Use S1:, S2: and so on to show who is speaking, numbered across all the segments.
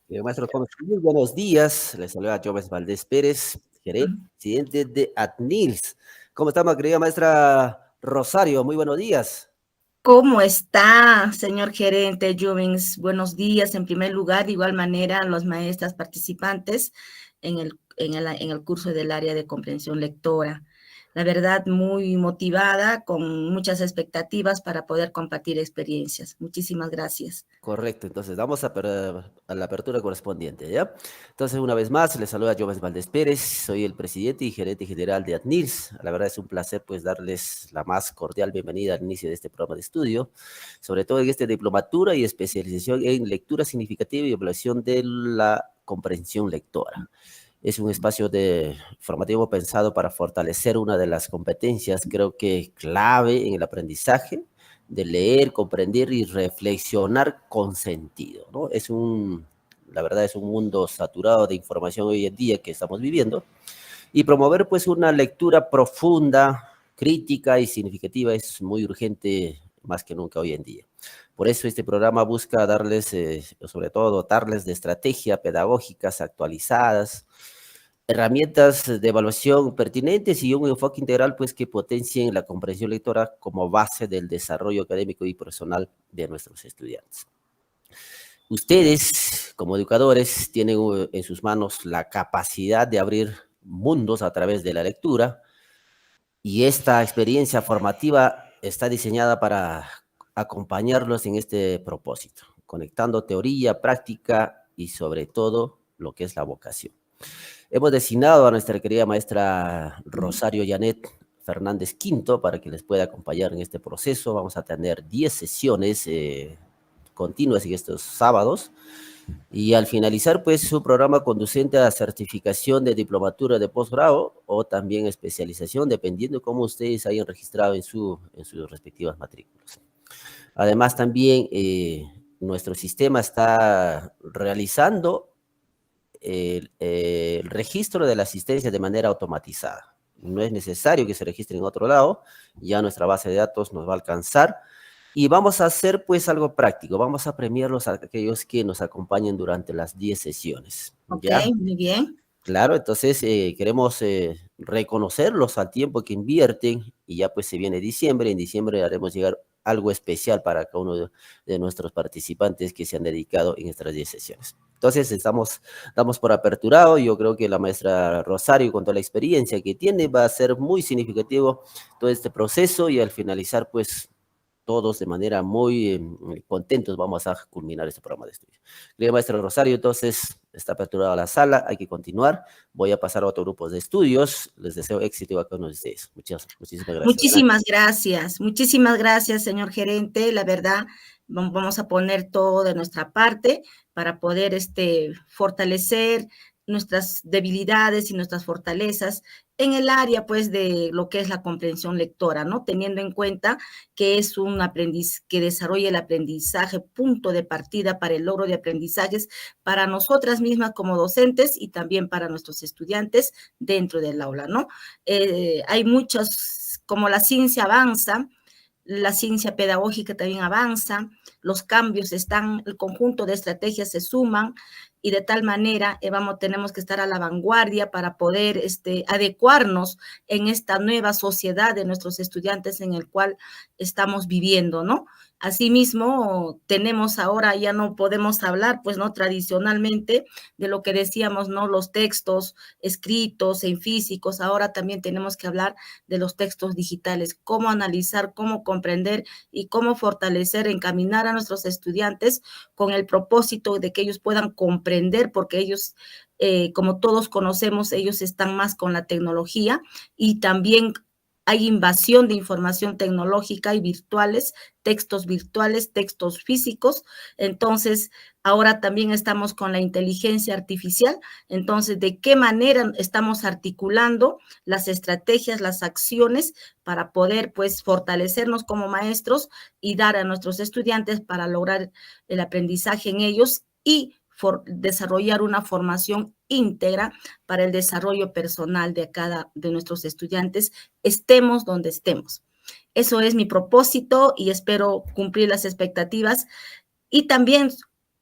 S1: Maestro Thomas, muy buenos días. Les saluda Jóvenes Valdés Pérez, gerente, presidente de ATNILS. ¿Cómo estamos, querida maestra Rosario? Muy buenos días.
S2: ¿Cómo está, señor gerente Juvens? Buenos días, en primer lugar, de igual manera, a los maestras participantes en el curso del área de comprensión lectora. La verdad, muy motivada, con muchas expectativas para poder compartir experiencias. Muchísimas gracias.
S1: Correcto, entonces vamos a la apertura correspondiente, ¿ya? Entonces, una vez más, les saluda Jóvenes Valdés Pérez, soy el presidente y gerente general de ATNILS. La verdad es un placer, pues, darles la más cordial bienvenida al inicio de este programa de estudio, sobre todo en esta diplomatura y especialización en lectura significativa y evaluación de la comprensión lectora. Es un espacio formativo pensado para fortalecer una de las competencias, creo que clave en el aprendizaje, de leer, comprender y reflexionar con sentido, ¿no? La verdad es un mundo saturado de información hoy en día que estamos viviendo, y promover pues una lectura profunda, crítica y significativa es muy urgente más que nunca hoy en día. Por eso este programa busca darles, sobre todo dotarles de estrategias pedagógicas actualizadas, herramientas de evaluación pertinentes y un enfoque integral pues que potencien la comprensión lectora como base del desarrollo académico y personal de nuestros estudiantes. Ustedes, como educadores, tienen en sus manos la capacidad de abrir mundos a través de la lectura, y esta experiencia formativa está diseñada para acompañarlos en este propósito, conectando teoría, práctica y sobre todo lo que es la vocación. Hemos designado a nuestra querida maestra Rosario Janet Fernández Quinto para que les pueda acompañar en este proceso. Vamos a tener 10 sesiones continuas en estos sábados, y al finalizar, pues, su programa conducente a certificación de diplomatura de posgrado o también especialización, dependiendo cómo ustedes hayan registrado en sus respectivas matrículas. Además, también nuestro sistema está realizando el registro de la asistencia de manera automatizada. No es necesario que se registre en otro lado, ya nuestra base de datos nos va a alcanzar. Y vamos a hacer pues algo práctico, vamos a premiarlos a aquellos que nos acompañen durante las 10 sesiones,
S2: Ok,
S1: ¿ya?
S2: muy bien.
S1: Claro, entonces queremos reconocerlos al tiempo que invierten, y ya pues se viene diciembre. En diciembre haremos llegar algo especial para cada uno de nuestros participantes que se han dedicado en estas 10 sesiones. Entonces damos por aperturado. Yo creo que la maestra Rosario, con toda la experiencia que tiene, va a ser muy significativo todo este proceso, y al finalizar pues todos de manera muy contentos vamos a culminar este programa de estudio. Querida maestra Rosario, entonces está aperturada la sala, hay que continuar. Voy a pasar a otro grupo de estudios. Les deseo éxito a cada uno de ustedes. Muchísimas gracias. Adelante.
S2: Muchísimas gracias, señor gerente. La verdad, vamos a poner todo de nuestra parte para poder fortalecer nuestras debilidades y nuestras fortalezas en el área, pues, de lo que es la comprensión lectora, ¿no? Teniendo en cuenta que es un aprendiz que desarrolla el aprendizaje, punto de partida para el logro de aprendizajes para nosotras mismas como docentes y también para nuestros estudiantes dentro del aula, ¿no? Hay muchos, como la ciencia avanza, la ciencia pedagógica también avanza, los cambios están, el conjunto de estrategias se suman, y de tal manera tenemos que estar a la vanguardia para poder adecuarnos en esta nueva sociedad de nuestros estudiantes en el cual estamos viviendo, ¿no? Asimismo, tenemos ahora, ya no podemos hablar, pues, ¿no? Tradicionalmente de lo que decíamos, ¿no? Los textos escritos en físicos, ahora también tenemos que hablar de los textos digitales, cómo analizar, cómo comprender y cómo fortalecer, encaminar a nuestros estudiantes con el propósito de que ellos puedan comprender, porque ellos, como todos conocemos, ellos están más con la tecnología, y también hay invasión de información tecnológica y virtuales, textos físicos. Entonces, ahora también estamos con la inteligencia artificial. Entonces, ¿de qué manera estamos articulando las estrategias, las acciones para poder, pues, fortalecernos como maestros y dar a nuestros estudiantes para lograr el aprendizaje en ellos y desarrollar una formación íntegra para el desarrollo personal de cada de nuestros estudiantes, estemos donde estemos? Eso es mi propósito y espero cumplir las expectativas, y también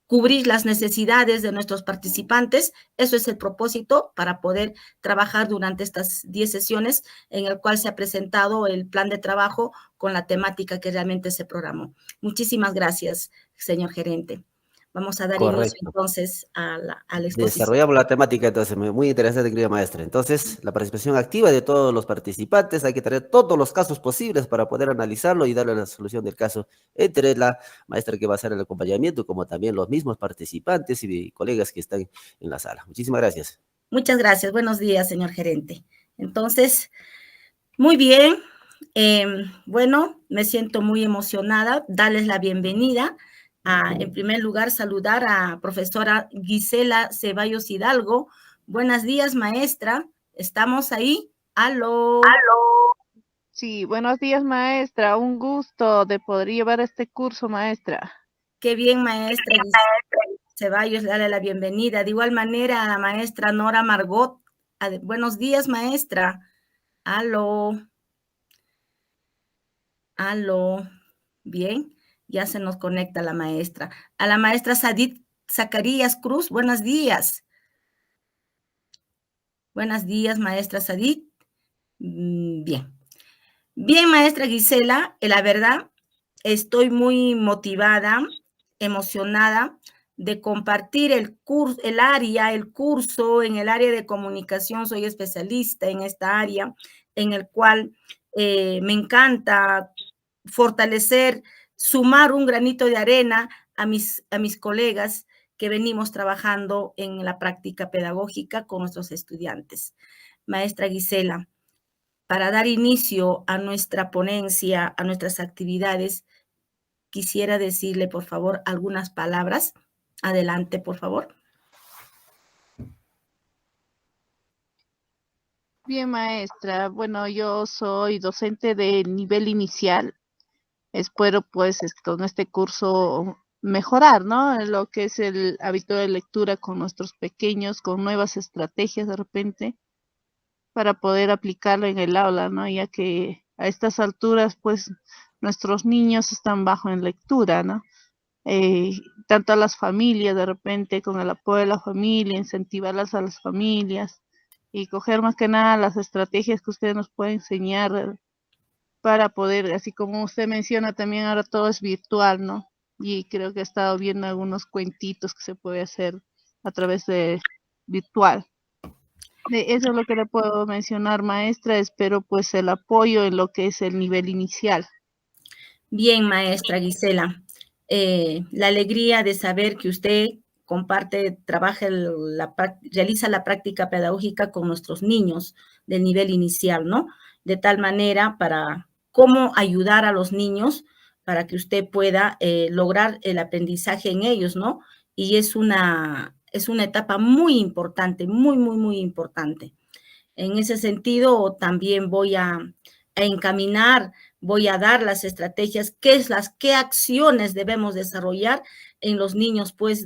S2: cubrir las necesidades de nuestros participantes. Eso es el propósito para poder trabajar durante estas 10 sesiones en el cual se ha presentado el plan de trabajo con la temática que realmente se programó. Muchísimas gracias, señor gerente. Vamos a dar inicio
S1: Correcto.
S2: entonces a la exposición.
S1: Desarrollamos la temática, entonces, muy interesante, querida maestra. Entonces, la participación activa de todos los participantes, hay que tener todos los casos posibles para poder analizarlo y darle la solución del caso entre la maestra que va a hacer el acompañamiento, como también los mismos participantes y colegas que están en la sala. Muchísimas gracias.
S2: Muchas gracias. Buenos días, señor gerente. Entonces, muy bien. Bueno, me siento muy emocionada. Darles la bienvenida. En primer lugar, saludar a profesora Gisela Ceballos Hidalgo. Buenos días, maestra. ¿Estamos ahí? ¡Aló!
S3: ¡Aló! Sí, buenos días, maestra. Un gusto de poder llevar este curso, maestra.
S2: Qué bien, maestra Ceballos, darle la bienvenida. De igual manera, a la maestra Nora Margot. Buenos días, maestra. ¡Aló! ¡Aló! Bien. Ya se nos conecta la maestra. A la maestra Sadit Zacarías Cruz, buenos días. Buenos días, maestra Sadit. Bien. Bien, maestra Gisela, la verdad, estoy muy motivada, emocionada de compartir el curso, el curso en el área de comunicación. Soy especialista en esta área, en el cual me encanta fortalecer, sumar un granito de arena a mis colegas que venimos trabajando en la práctica pedagógica con nuestros estudiantes. Maestra Gisela, para dar inicio a nuestra ponencia, a nuestras actividades, quisiera decirle, por favor, algunas palabras. Adelante, por favor.
S3: Bien, maestra. Bueno, yo soy docente de nivel inicial. Espero, pues, con este curso mejorar, ¿no? Lo que es el hábito de lectura con nuestros pequeños, con nuevas estrategias de repente, para poder aplicarlo en el aula, ¿no? Ya que a estas alturas, pues, nuestros niños están bajo en lectura, ¿no? Tanto a las familias, de repente, con el apoyo de la familia, incentivarlas a las familias y coger más que nada las estrategias que usted nos puede enseñar para poder, así como usted menciona, también ahora todo es virtual, ¿no? Y creo que he estado viendo algunos cuentitos que se puede hacer a través de virtual. Eso es lo que le puedo mencionar, maestra. Espero pues el apoyo en lo que es el nivel inicial.
S2: Bien, maestra Gisela. La alegría de saber que usted comparte, trabaja, realiza la práctica pedagógica con nuestros niños del nivel inicial, ¿no? De tal manera para cómo ayudar a los niños para que usted pueda lograr el aprendizaje en ellos, ¿no? Y es una etapa muy importante, muy, muy, muy importante. En ese sentido, también voy a encaminar, voy a dar las estrategias, qué acciones debemos desarrollar en los niños, pues,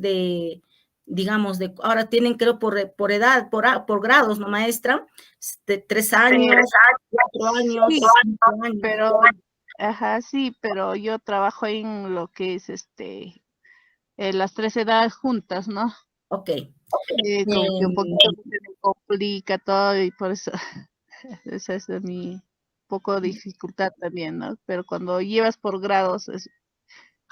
S2: digamos, ahora tienen, creo, por edad, por grados, ¿no, maestra? De 3 años, 4 años,
S3: sí,
S2: 5 años.
S3: Pero, sí, pero yo trabajo en lo que es las 3 edades juntas, ¿no?
S2: Ok.
S3: Como que un poquito se me complica todo y por eso esa es mi poco dificultad también, ¿no? Pero cuando llevas por grados es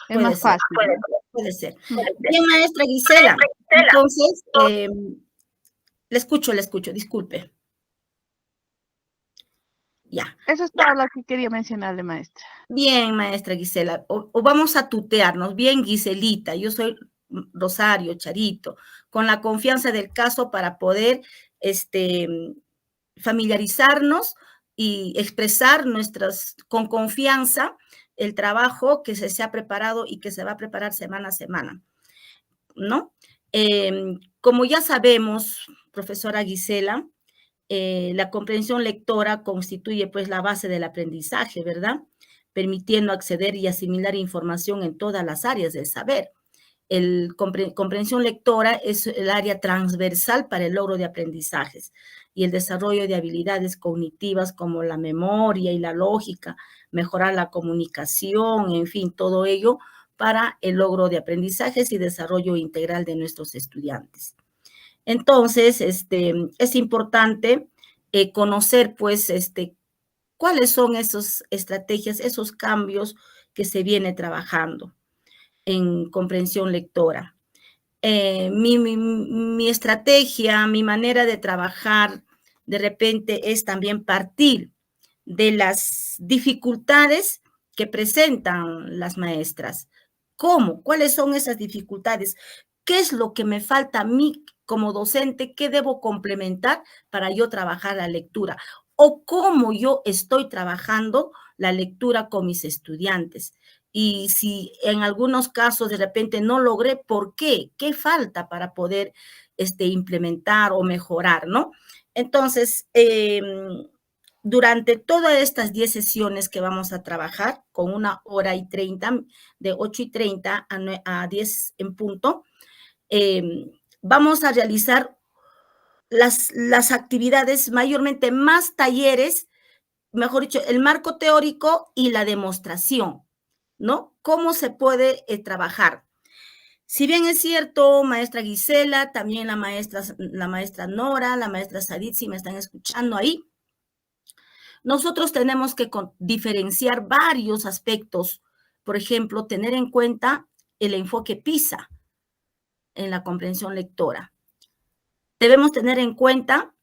S3: más fácil, ¿no?
S2: Puede ser. Bien, maestra Gisela. Entonces, le escucho, disculpe. Ya.
S3: Eso es todo lo que quería mencionarle, maestra.
S2: Bien, maestra Gisela, o vamos a tutearnos. Bien, Giselita, yo soy Rosario Charito, con la confianza del caso para poder familiarizarnos y expresar con confianza el trabajo que se ha preparado y que se va a preparar semana a semana, ¿no? Como ya sabemos, profesora Gisela, la comprensión lectora constituye pues la base del aprendizaje, ¿verdad? Permitiendo acceder y asimilar información en todas las áreas del saber. Comprensión lectora es el área transversal para el logro de aprendizajes y el desarrollo de habilidades cognitivas como la memoria y la lógica, mejorar la comunicación, en fin, todo ello para el logro de aprendizajes y desarrollo integral de nuestros estudiantes. Entonces, es importante conocer, pues, cuáles son esas estrategias, esos cambios que se viene trabajando en comprensión lectora. Mi estrategia, mi manera de trabajar, de repente es también partir de las dificultades que presentan las maestras. ¿Cómo? ¿Cuáles son esas dificultades? ¿Qué es lo que me falta a mí como docente? ¿Qué debo complementar para yo trabajar la lectura? ¿O cómo yo estoy trabajando la lectura con mis estudiantes? Y si en algunos casos de repente no logré, ¿por qué? ¿Qué falta para poder implementar o mejorar, no? Entonces, durante todas estas 10 sesiones que vamos a trabajar, con 1h30, de 8:30 a 10 en punto, vamos a realizar las actividades, mayormente más talleres, mejor dicho, el marco teórico y la demostración, ¿no? ¿Cómo se puede trabajar? Si bien es cierto, maestra Gisela, también la maestra Nora, la maestra Sadit, si me están escuchando ahí, nosotros tenemos que diferenciar varios aspectos. Por ejemplo, tener en cuenta el enfoque PISA en la comprensión lectora. Debemos tener en cuenta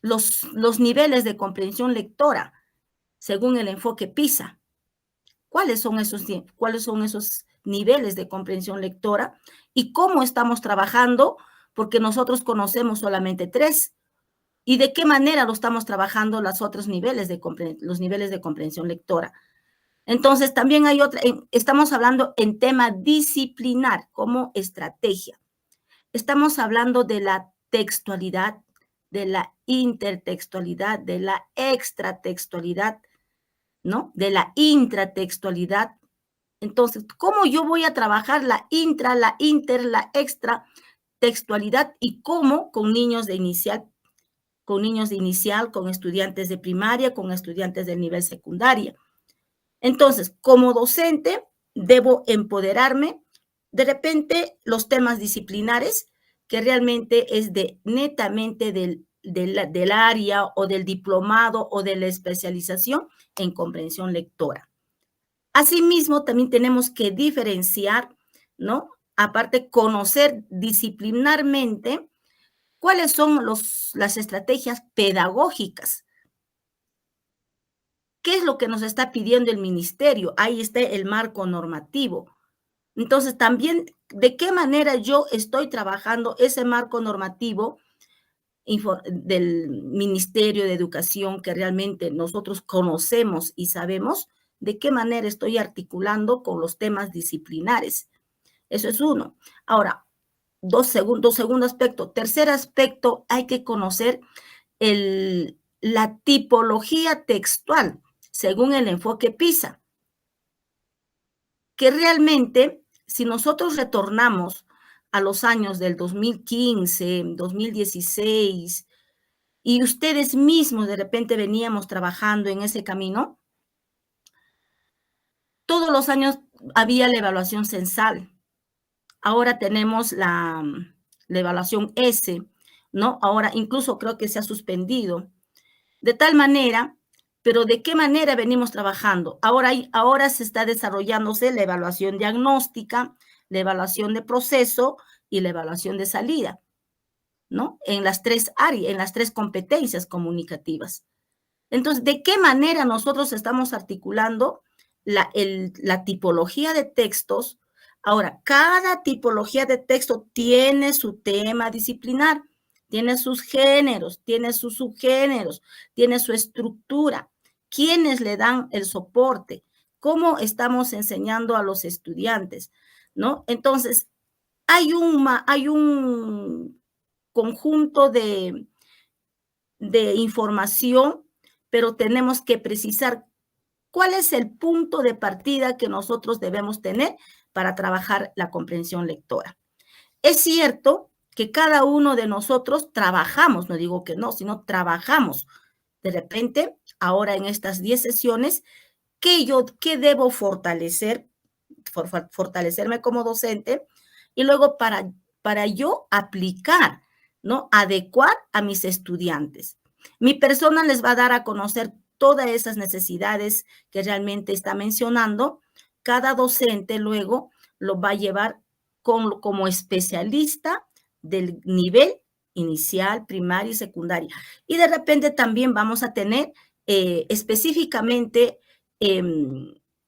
S2: los niveles de comprensión lectora según el enfoque PISA. ¿Cuáles son esos niveles de comprensión lectora y cómo estamos trabajando? Porque nosotros conocemos solamente 3. ¿Y de qué manera lo estamos trabajando los otros niveles los niveles de comprensión lectora? Entonces, también hay estamos hablando en tema disciplinar como estrategia. Estamos hablando de la textualidad, de la intertextualidad, de la extratextualidad, ¿no? De la intratextualidad. Entonces, ¿cómo yo voy a trabajar la intra, la inter, la extratextualidad y cómo con niños de inicial, con estudiantes de primaria, con estudiantes del nivel secundaria? Entonces, como docente, debo empoderarme. De repente, los temas disciplinares, que realmente es netamente del área o del diplomado o de la especialización en comprensión lectora. Asimismo, también tenemos que diferenciar, ¿no? Aparte, conocer disciplinarmente cuáles son las estrategias pedagógicas. ¿Qué es lo que nos está pidiendo el ministerio? Ahí está el marco normativo. Entonces, también, ¿de qué manera yo estoy trabajando ese marco normativo del Ministerio de Educación que realmente nosotros conocemos y sabemos? ¿De qué manera estoy articulando con los temas disciplinares? Eso es uno. Ahora, segundo aspecto. Tercer aspecto, hay que conocer la tipología textual según el enfoque PISA, que realmente, si nosotros retornamos a los años del 2015, 2016, y ustedes mismos de repente veníamos trabajando en ese camino, todos los años había la evaluación censal. Ahora tenemos la evaluación S, ¿no? Ahora incluso creo que se ha suspendido. De tal manera, pero ¿de qué manera venimos trabajando? Ahora se está desarrollándose la evaluación diagnóstica, la evaluación de proceso y la evaluación de salida, ¿no? En las 3 áreas, en las 3 competencias comunicativas. Entonces, ¿de qué manera nosotros estamos articulando la tipología de textos? Ahora, cada tipología de texto tiene su tema disciplinar, tiene sus géneros, tiene sus subgéneros, tiene su estructura. ¿Quiénes le dan el soporte? ¿Cómo estamos enseñando a los estudiantes? ¿No? Entonces, hay un conjunto de información, pero tenemos que precisar cuál es el punto de partida que nosotros debemos tener para trabajar la comprensión lectora. Es cierto que cada uno de nosotros trabajamos, no digo que no, sino trabajamos. De repente, ahora en estas 10 sesiones, ¿qué debo fortalecer? fortalecerme como docente y luego para yo aplicar, ¿no? Adecuar a mis estudiantes. Mi persona les va a dar a conocer todas esas necesidades que realmente está mencionando. Cada docente luego lo va a llevar como especialista del nivel inicial, primaria y secundaria. Y de repente también vamos a tener específicamente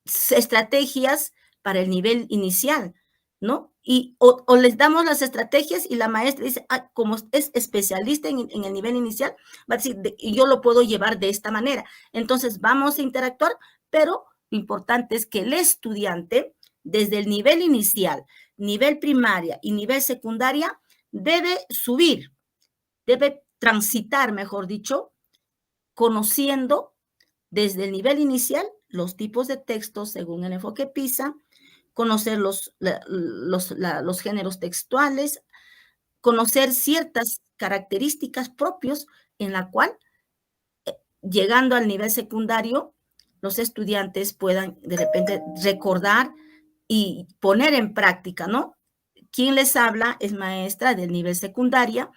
S2: estrategias para el nivel inicial, ¿no? O les damos las estrategias y la maestra dice, como es especialista en el nivel inicial, va a decir, yo lo puedo llevar de esta manera. Entonces vamos a interactuar, pero lo importante es que el estudiante, desde el nivel inicial, nivel primaria y nivel secundaria, debe subir, debe transitar, mejor dicho, conociendo desde el nivel inicial los tipos de textos según el enfoque PISA, conocer los géneros textuales, conocer ciertas características propios en la cual, llegando al nivel secundario, los estudiantes puedan de repente recordar y poner en práctica, ¿no? Quien les habla es maestra del nivel secundaria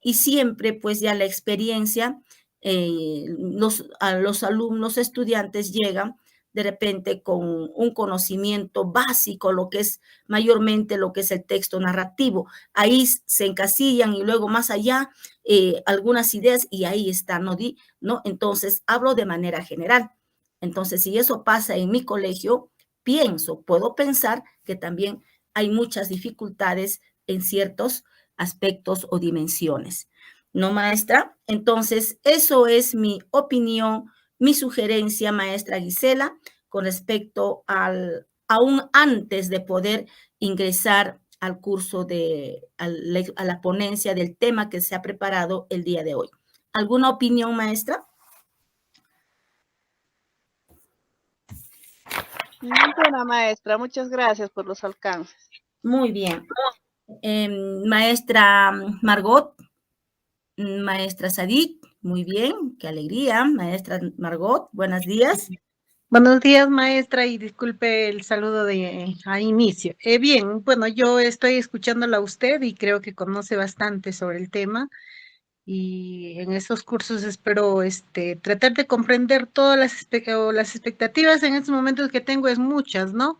S2: y siempre pues ya la experiencia, a los alumnos estudiantes llegan de repente con un conocimiento básico, lo que es mayormente lo que es el texto narrativo. Ahí se encasillan y luego más allá algunas ideas y ahí está, ¿no? Entonces hablo de manera general. Entonces, si eso pasa en mi colegio, puedo pensar que también hay muchas dificultades en ciertos aspectos o dimensiones. ¿No, maestra? Entonces, eso es mi opinión, mi sugerencia, maestra Gisela, con respecto aún antes de poder ingresar al curso a la ponencia del tema que se ha preparado el día de hoy. ¿Alguna opinión, maestra?
S3: Ninguna, maestra. Muchas gracias por los alcances.
S2: Muy bien. Maestra Margot, maestra Sadik, muy bien, qué alegría. Maestra Margot, buenos días.
S4: Buenos días, maestra, y disculpe el saludo a inicio. Bien, bueno, yo estoy escuchándola a usted y creo que conoce bastante sobre el tema y en estos cursos espero tratar de comprender todas las expectativas en estos momentos que tengo es muchas, ¿no?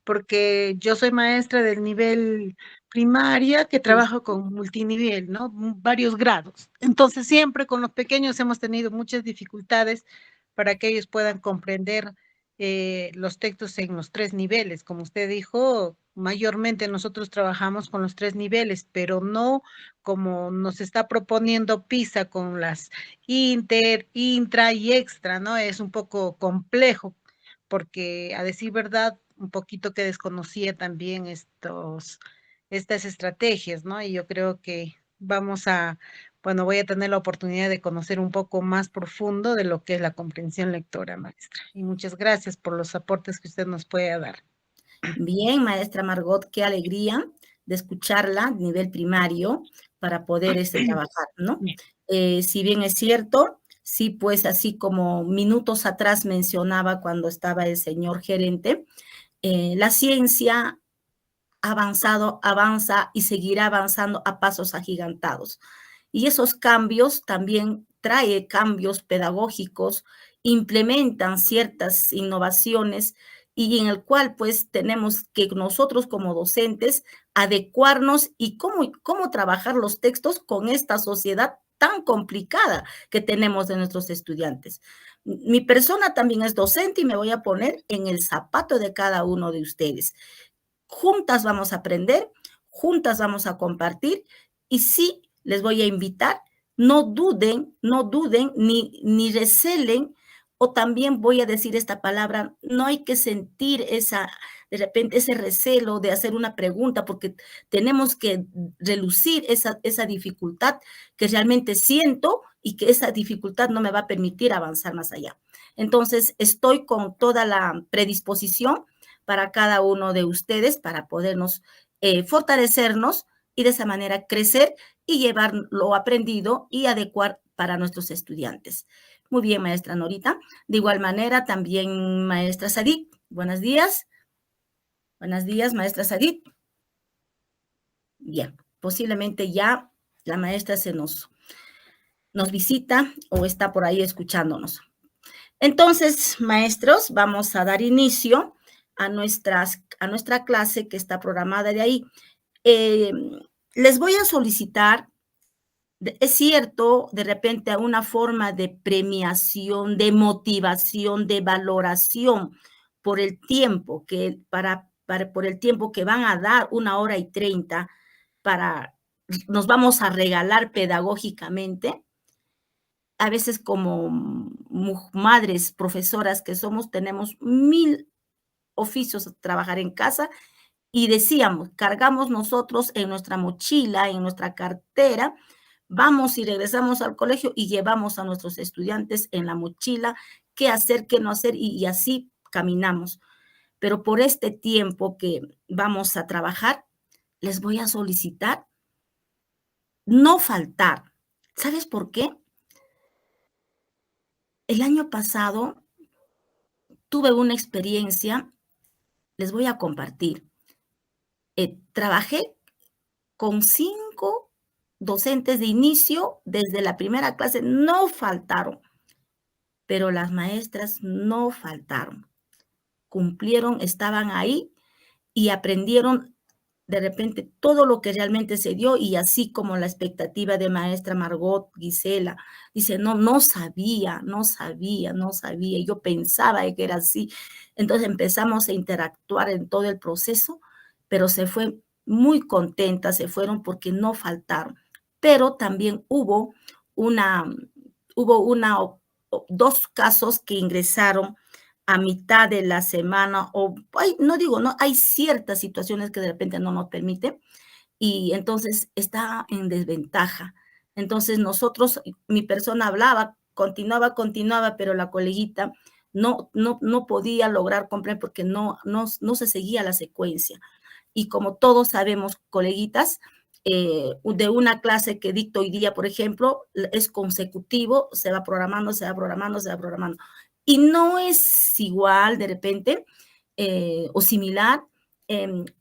S4: Porque yo soy maestra del nivel primaria que trabajo con multinivel, ¿no? Varios grados. Entonces siempre con los pequeños hemos tenido muchas dificultades para que ellos puedan comprender los textos en los 3 niveles. Como usted dijo, mayormente nosotros trabajamos con los 3 niveles, pero no como nos está proponiendo PISA con las inter, intra y extra, ¿no? Es un poco complejo porque a decir verdad, un poquito que desconocía también estas estrategias, ¿no? Y yo creo que voy a tener la oportunidad de conocer un poco más profundo de lo que es la comprensión lectora, maestra. Y muchas gracias por los aportes que usted nos puede dar.
S2: Bien, maestra Margot, qué alegría de escucharla a nivel primario para poder trabajar, ¿no? Si bien es cierto, sí, pues así como minutos atrás mencionaba cuando estaba el señor gerente, la ciencia ha avanzado, avanza y seguirá avanzando a pasos agigantados. Y esos cambios también trae cambios pedagógicos, implementan ciertas innovaciones y en el cual pues tenemos que nosotros como docentes adecuarnos y cómo trabajar los textos con esta sociedad tan complicada que tenemos de nuestros estudiantes. Mi persona también es docente y me voy a poner en el zapato de cada uno de ustedes. Juntas vamos a aprender, juntas vamos a compartir y sí les voy a invitar, no duden ni recelen, o también voy a decir esta palabra, no hay que sentir de repente ese recelo de hacer una pregunta, porque tenemos que relucir esa dificultad que realmente siento y que esa dificultad no me va a permitir avanzar más allá. Entonces, estoy con toda la predisposición para cada uno de ustedes para podernos fortalecernos y de esa manera crecer y llevar lo aprendido y adecuar para nuestros estudiantes. Muy bien, maestra Norita. De igual manera, también maestra Sadik, buenos días. Buenos días, maestra Sadit. Bien, posiblemente ya la maestra nos visita o está por ahí escuchándonos. Entonces, maestros, vamos a dar inicio a nuestra clase que está programada de ahí. Les voy a solicitar, es cierto, de repente una forma de premiación, de motivación, de valoración por el tiempo que por el tiempo que van a dar, 1 hora y 30, nos vamos a regalar pedagógicamente. A veces como madres, profesoras que somos, tenemos 1000 oficios a trabajar en casa y decíamos, cargamos nosotros en nuestra mochila, en nuestra cartera, vamos y regresamos al colegio y llevamos a nuestros estudiantes en la mochila qué hacer, qué no hacer y así caminamos. Pero por este tiempo que vamos a trabajar, les voy a solicitar no faltar. ¿Sabes por qué? El año pasado tuve una experiencia, les voy a compartir. Trabajé con 5 docentes de inicio, desde la primera clase, no faltaron, pero las maestras no faltaron. Cumplieron, estaban ahí y aprendieron de repente todo lo que realmente se dio y así como la expectativa de maestra Margot Gisela, dice, no sabía, yo pensaba que era así. Entonces empezamos a interactuar en todo el proceso, pero se fue muy contenta, se fueron porque no faltaron. Pero también hubo 2 casos que ingresaron a mitad de la semana, o hay ciertas situaciones que de repente no nos permiten, y entonces está en desventaja. Entonces nosotros, mi persona hablaba, continuaba, pero la coleguita no podía lograr comprender porque no se seguía la secuencia. Y como todos sabemos, coleguitas, de una clase que dicto hoy día, por ejemplo, es consecutivo, se va programando. Y no es igual de repente o similar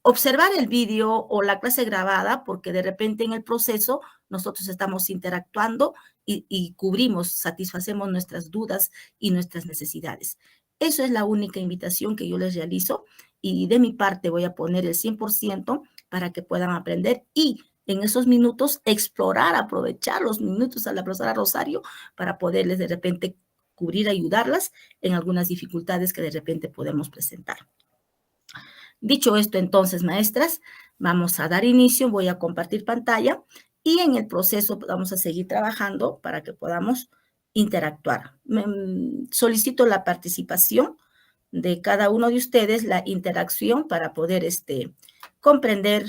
S2: observar el vídeo o la clase grabada, porque de repente en el proceso nosotros estamos interactuando y cubrimos, satisfacemos nuestras dudas y nuestras necesidades. Eso es la única invitación que yo les realizo y de mi parte voy a poner el 100% para que puedan aprender y en esos minutos explorar, aprovechar los minutos a la profesora Rosario para poderles de repente cubrir, ayudarlas en algunas dificultades que de repente podemos presentar. Dicho esto, entonces, maestras, vamos a dar inicio, voy a compartir pantalla y en el proceso vamos a seguir trabajando para que podamos interactuar. Solicito la participación de cada uno de ustedes, la interacción para poder comprender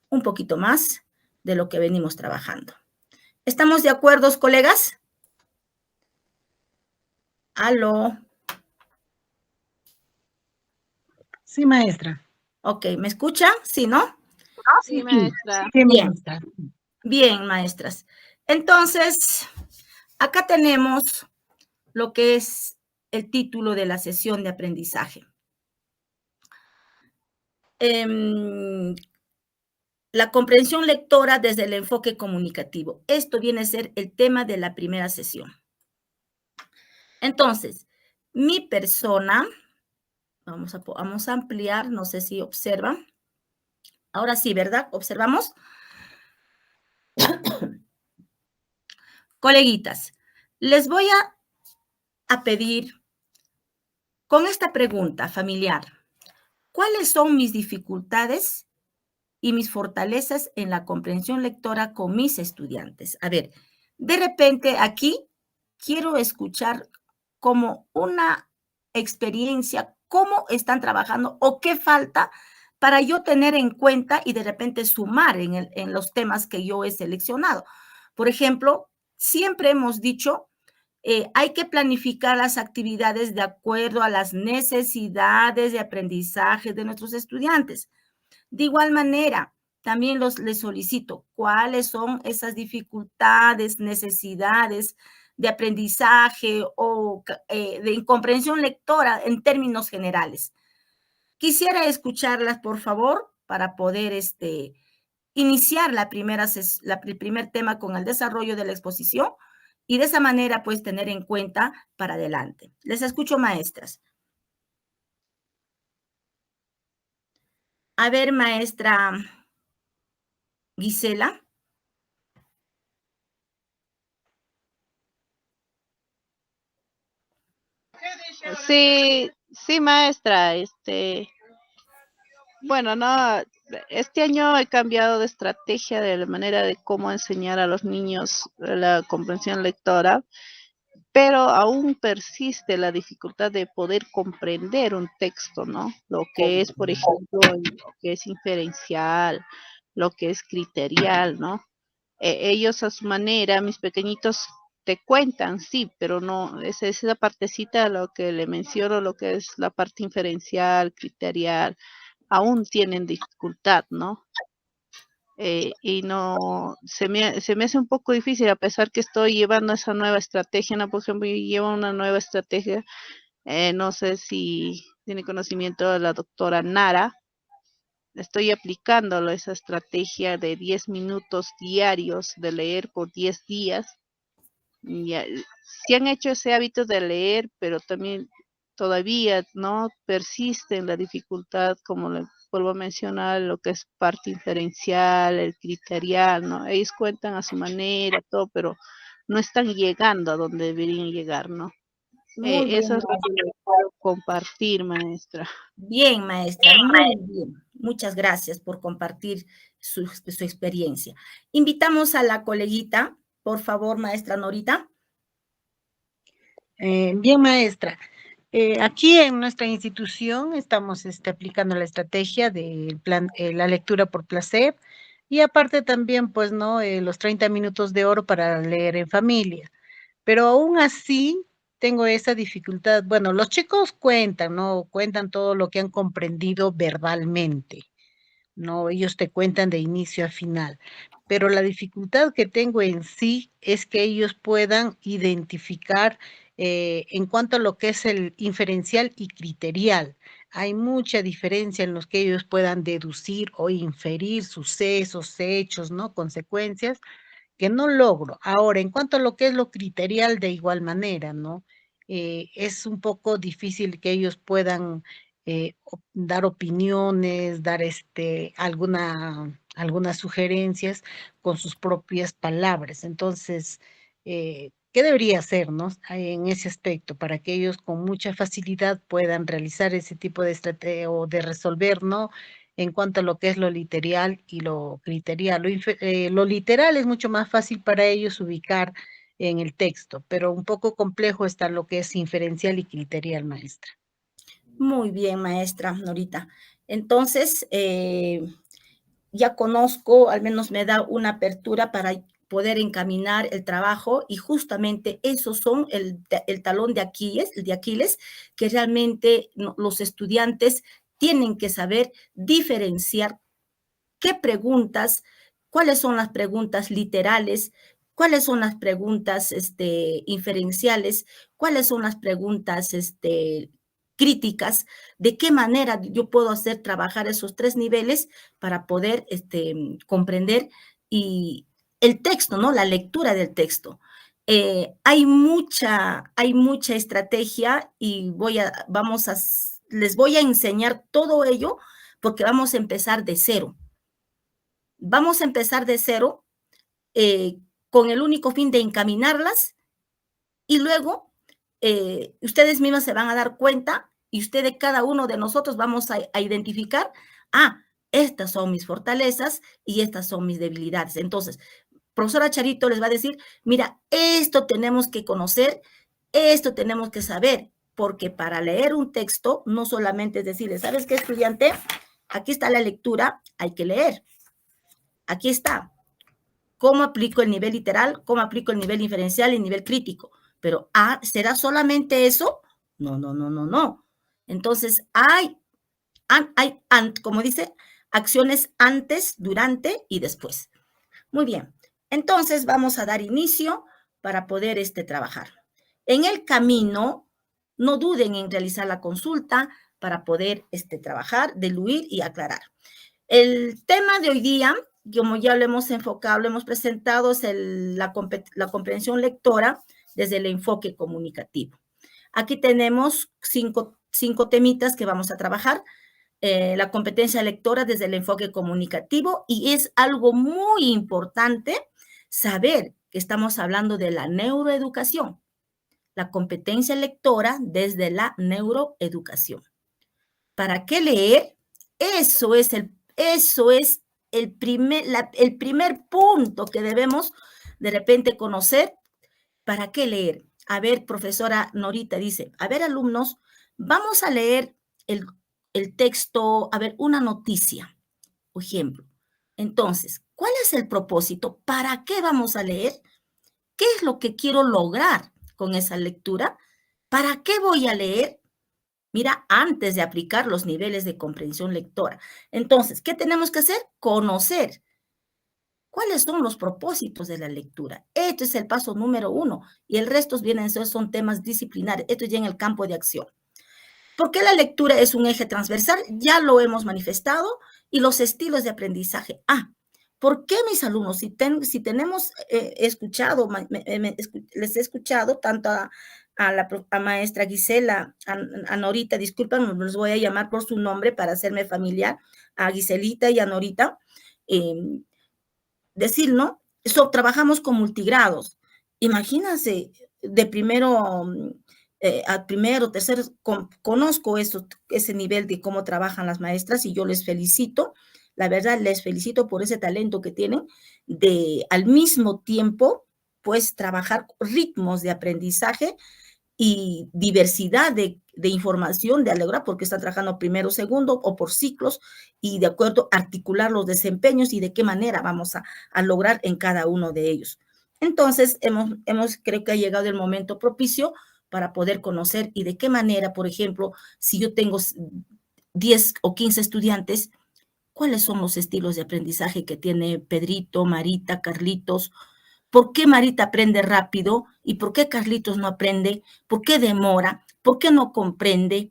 S2: un poquito más de lo que venimos trabajando. ¿Estamos de acuerdo, colegas? ¿Aló?
S4: Sí, maestra.
S2: Ok, ¿me escucha? ¿Sí, no?
S3: Sí, maestra.
S4: Sí,
S2: Bien.
S4: maestra.
S2: Bien, maestras. Entonces, acá tenemos lo que es el título de la sesión de aprendizaje. La comprensión lectora desde el enfoque comunicativo. Esto viene a ser el tema de la primera sesión. Entonces, mi persona, vamos a ampliar, no sé si observan. Ahora sí, ¿verdad? ¿Observamos? Coleguitas, les voy a pedir con esta pregunta familiar, ¿cuáles son mis dificultades y mis fortalezas en la comprensión lectora con mis estudiantes? A ver, de repente aquí quiero escuchar como una experiencia, cómo están trabajando o qué falta para yo tener en cuenta y de repente sumar en los temas que yo he seleccionado. Por ejemplo, siempre hemos dicho, hay que planificar las actividades de acuerdo a las necesidades de aprendizaje de nuestros estudiantes. De igual manera, también les solicito cuáles son esas dificultades, necesidades de aprendizaje o de incomprensión lectora en términos generales. Quisiera escucharlas, por favor, para poder iniciar el primer tema con el desarrollo de la exposición y de esa manera, pues, tener en cuenta para adelante. Les escucho, maestras. A ver, maestra Gisela.
S3: Sí, sí, maestra, bueno, no, este año he cambiado de estrategia de la manera de cómo enseñar a los niños la comprensión lectora, pero aún persiste la dificultad de poder comprender un texto, ¿no? Lo que es, por ejemplo, lo que es inferencial, lo que es criterial, ¿no? Ellos a su manera, mis pequeñitos, te cuentan, sí, pero no, es esa partecita, lo que le menciono, lo que es la parte inferencial, criterial, aún tienen dificultad, ¿no? Y no, se me hace un poco difícil, a pesar que estoy llevando esa nueva estrategia, ¿no? Por ejemplo, yo llevo una nueva estrategia, no sé si tiene conocimiento de la doctora Nara, estoy aplicándolo, esa estrategia de 10 minutos diarios de leer por 10 días. Ya, sí han hecho ese hábito de leer, pero también todavía no persiste en la dificultad, como le vuelvo a mencionar, lo que es parte inferencial, el criterial, ¿no? Ellos cuentan a su manera, todo, pero no están llegando a donde deberían llegar, ¿no?
S2: Muy
S3: Eso
S2: bien,
S3: es lo que les puedo compartir, maestra.
S2: bien, maestra, muy bien. Muchas gracias por compartir su experiencia. Invitamos a la coleguita, por favor, maestra Norita.
S4: Bien, maestra. Aquí en nuestra institución estamos aplicando la estrategia del plan, la lectura por placer y aparte también, pues, ¿no? Los 30 minutos de oro para leer en familia. Pero aún así tengo esa dificultad. Bueno, los chicos cuentan, ¿no? Cuentan todo lo que han comprendido verbalmente, ¿no? Ellos te cuentan de inicio a final. Pero la dificultad que tengo en sí es que ellos puedan identificar en cuanto a lo que es el inferencial y criterial. Hay mucha diferencia en los que ellos puedan deducir o inferir sucesos, hechos, ¿no? Consecuencias que no logro. Ahora, en cuanto a lo que es lo criterial, de igual manera, ¿no? Es un poco difícil que ellos puedan dar opiniones, dar algunas sugerencias con sus propias palabras. Entonces, ¿qué debería hacer, no? En ese aspecto, para que ellos con mucha facilidad puedan realizar ese tipo de estrategia o de resolver, ¿no? En cuanto a lo que es lo literal y lo criterial. Lo literal es mucho más fácil para ellos ubicar en el texto, pero un poco complejo está lo que es inferencial y criterial, maestra.
S2: Muy bien, maestra Norita. Entonces, ya conozco, al menos me da una apertura para poder encaminar el trabajo y justamente esos son el talón de Aquiles, que realmente los estudiantes tienen que saber diferenciar qué preguntas, cuáles son las preguntas literales, cuáles son las preguntas inferenciales, cuáles son las preguntas críticas, de qué manera yo puedo hacer trabajar esos tres niveles para poder comprender y el texto, ¿no? La lectura del texto. Hay mucha estrategia y les voy a enseñar todo ello porque vamos a empezar de cero. Vamos a empezar de cero con el único fin de encaminarlas y luego ustedes mismas se van a dar cuenta y ustedes, cada uno de nosotros, vamos a identificar, estas son mis fortalezas y estas son mis debilidades. Entonces, profesora Charito les va a decir, mira, esto tenemos que conocer, esto tenemos que saber, porque para leer un texto no solamente es decirle, ¿sabes qué, estudiante? Aquí está la lectura, hay que leer. Aquí está. ¿Cómo aplico el nivel literal? ¿Cómo aplico el nivel inferencial y el nivel crítico? Pero, ¿será solamente eso? No, no, no, no, no. Entonces, como dice, acciones antes, durante y después. Muy bien. Entonces, vamos a dar inicio para poder trabajar. En el camino, no duden en realizar la consulta, para poder trabajar, diluir y aclarar. El tema de hoy día, como ya lo hemos enfocado, lo hemos presentado, es la comprensión lectora desde el enfoque comunicativo. Aquí tenemos cinco temitas que vamos a trabajar. La competencia lectora desde el enfoque comunicativo, y es algo muy importante saber que estamos hablando de la neuroeducación, la competencia lectora desde la neuroeducación. ¿Para qué leer? Eso es el primer punto que debemos de repente conocer. ¿Para qué leer? A ver, profesora Norita dice, a ver, alumnos, vamos a leer el texto, a ver, una noticia, por ejemplo. Entonces, ¿cuál es el propósito? ¿Para qué vamos a leer? ¿Qué es lo que quiero lograr con esa lectura? ¿Para qué voy a leer? Mira, antes de aplicar los niveles de comprensión lectora. Entonces, ¿qué tenemos que hacer? Conocer cuáles son los propósitos de la lectura. Este es el paso número 1, y el resto son temas disciplinares. Esto ya en el campo de acción. ¿Por qué la lectura es un eje transversal? Ya lo hemos manifestado. Y los estilos de aprendizaje. ¿Por qué mis alumnos? Si tenemos escuchado, les he escuchado tanto a la maestra Gisela, a Norita, disculpen, los voy a llamar por su nombre para hacerme familiar, a Giselita y a Norita, decir, ¿no? Trabajamos con multigrados. Imagínense, de primero a primero, tercero, conozco ese nivel de cómo trabajan las maestras, y yo les felicito. La verdad, les felicito por ese talento que tienen de, al mismo tiempo, pues, trabajar ritmos de aprendizaje y diversidad de información, de alegrar, porque están trabajando primero, segundo, o por ciclos, y de acuerdo articular los desempeños y de qué manera vamos a lograr en cada uno de ellos. Entonces, creo que ha llegado el momento propicio para poder conocer y de qué manera, por ejemplo, si yo tengo 10 o 15 estudiantes, ¿cuáles son los estilos de aprendizaje que tiene Pedrito, Marita, Carlitos? ¿Por qué Marita aprende rápido y por qué Carlitos no aprende? ¿Por qué demora? ¿Por qué no comprende?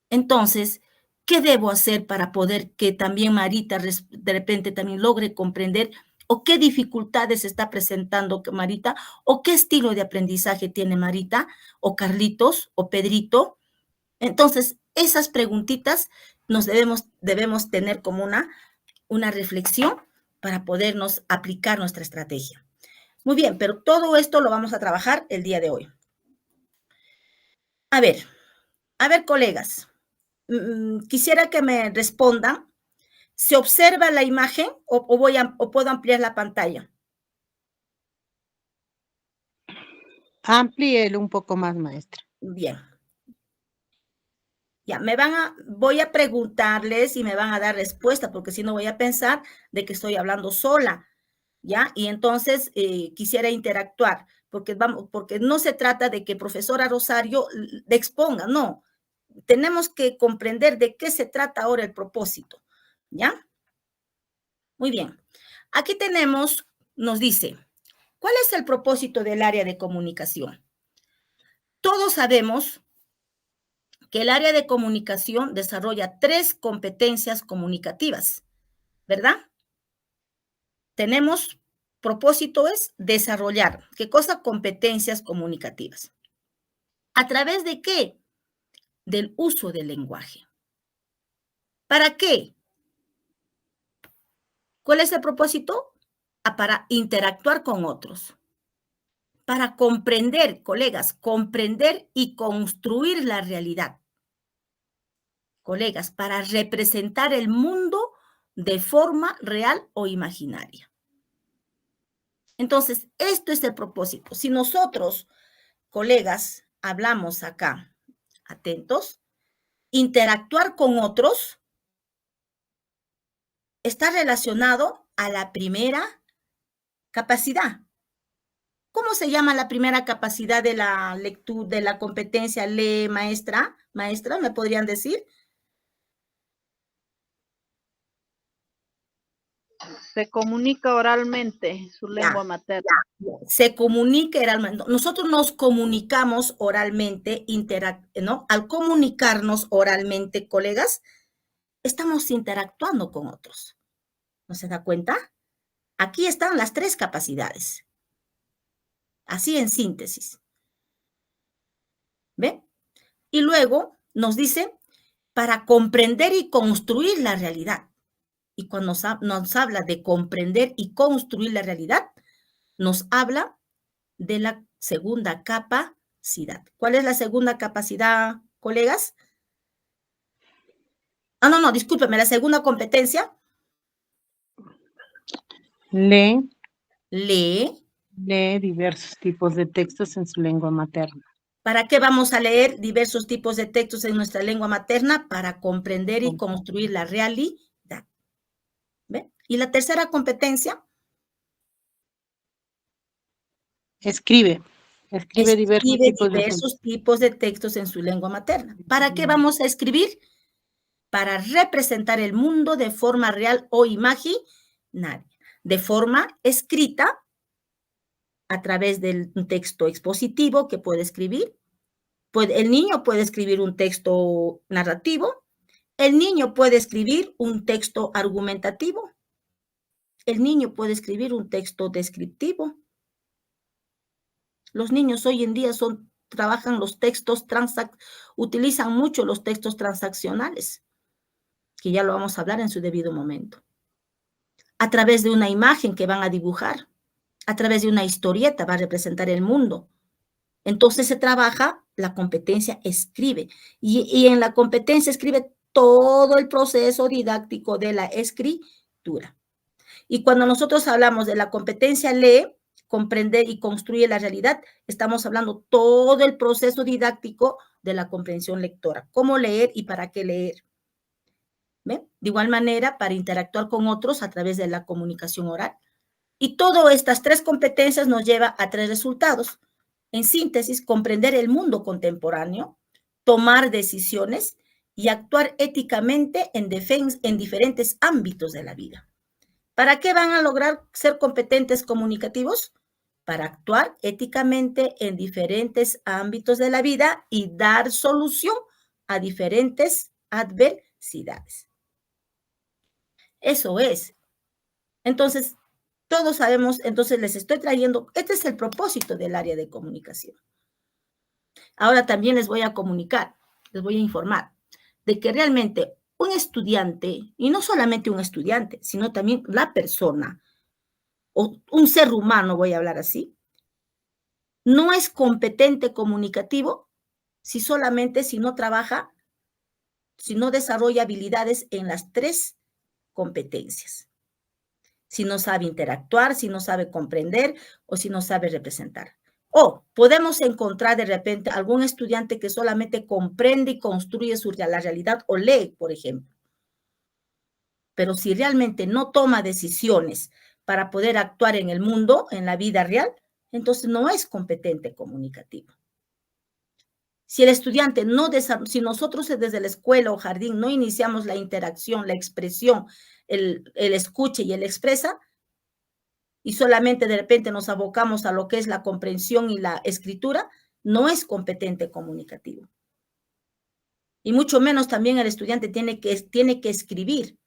S2: Entonces, ¿qué debo hacer para poder que también Marita de repente también logre comprender? ¿O qué dificultades está presentando Marita? ¿O qué estilo de aprendizaje tiene Marita? ¿O Carlitos? ¿O Pedrito? Entonces, esas preguntitas debemos tener como una reflexión para podernos aplicar nuestra estrategia. Muy bien, pero todo esto lo vamos a trabajar el día de hoy. A ver, colegas, quisiera que me respondan. ¿Se observa la imagen o puedo ampliar la pantalla?
S4: Amplíelo un poco más, maestra.
S2: Bien. Ya, voy a preguntarles y me van a dar respuesta, porque si no voy a pensar de que estoy hablando sola, ¿ya? Y entonces quisiera interactuar, porque no se trata de que profesora Rosario le exponga, no. Tenemos que comprender de qué se trata ahora el propósito, ¿ya? Muy bien. Aquí nos dice, ¿cuál es el propósito del área de comunicación? Todos sabemos que el área de comunicación desarrolla 3 competencias comunicativas, ¿verdad? Propósito es desarrollar, ¿qué cosa? Competencias comunicativas. ¿A través de qué? Del uso del lenguaje. ¿Para qué? ¿Cuál es el propósito? Para interactuar con otros. Para comprender, colegas, comprender y construir la realidad. Colegas, para representar el mundo de forma real o imaginaria. Entonces, esto es el propósito. Si nosotros, colegas, hablamos acá, atentos, interactuar con otros está relacionado a la primera capacidad. ¿Cómo se llama la primera capacidad de la lectura, de la competencia lee, maestra? Maestra, ¿me podrían decir?
S3: Se comunica oralmente su lengua materna.
S2: Se comunica oralmente. Nosotros nos comunicamos oralmente, ¿no? Al comunicarnos oralmente, colegas, estamos interactuando con otros. ¿No se da cuenta? Aquí están las 3 capacidades. Así en síntesis. ¿Ve? Y luego nos dice, para comprender y construir la realidad. Y cuando nos habla de comprender y construir la realidad, nos habla de la segunda capacidad. ¿Cuál es la segunda capacidad, colegas? No, discúlpeme, la segunda competencia.
S4: Lee
S2: Lee.
S4: Lee diversos tipos de textos en su lengua materna.
S2: ¿Para qué vamos a leer diversos tipos de textos en nuestra lengua materna? Para comprender y construir la realidad. ¿Ve? Y la tercera competencia.
S4: Escribe diversos
S2: tipos de textos en su lengua materna. ¿Para qué vamos a escribir? Para representar el mundo de forma real o imaginaria, de forma escrita, a través del texto expositivo que puede escribir. El niño puede escribir un texto narrativo, el niño puede escribir un texto argumentativo, el niño puede escribir un texto descriptivo. Los niños hoy en día trabajan los textos, utilizan mucho los textos transaccionales, que ya lo vamos a hablar en su debido momento. A través de una imagen que van a dibujar, a través de una historieta va a representar el mundo. Entonces se trabaja la competencia escribe. Y en la competencia escribe todo el proceso didáctico de la escritura. Y cuando nosotros hablamos de la competencia lee, comprender y construye la realidad, estamos hablando todo el proceso didáctico de la comprensión lectora. Cómo leer y para qué leer. ¿Ve? De igual manera, para interactuar con otros a través de la comunicación oral. Y todas estas 3 competencias nos lleva a 3 resultados. En síntesis, comprender el mundo contemporáneo, tomar decisiones y actuar éticamente en diferentes ámbitos de la vida. ¿Para qué van a lograr ser competentes comunicativos? Para actuar éticamente en diferentes ámbitos de la vida y dar solución a diferentes adversidades. Eso es. Entonces, todos sabemos, entonces les estoy trayendo, este es el propósito del área de comunicación. Ahora también les voy a comunicar, les voy a informar de que realmente un estudiante, y no solamente un estudiante, sino también la persona, o un ser humano, voy a hablar así, no es competente comunicativo si no trabaja, si no desarrolla habilidades en las 3 competencias. Si no sabe interactuar, si no sabe comprender o si no sabe representar. O podemos encontrar de repente algún estudiante que solamente comprende y construye la realidad o lee, por ejemplo. Pero si realmente no toma decisiones para poder actuar en el mundo, en la vida real, entonces no es competente comunicativo. Si el estudiante si nosotros desde la escuela o jardín no iniciamos la interacción, la expresión, el escuche y el expresa, y solamente de repente nos abocamos a lo que es la comprensión y la escritura, no es competente comunicativo. Y mucho menos también el estudiante tiene que escribir.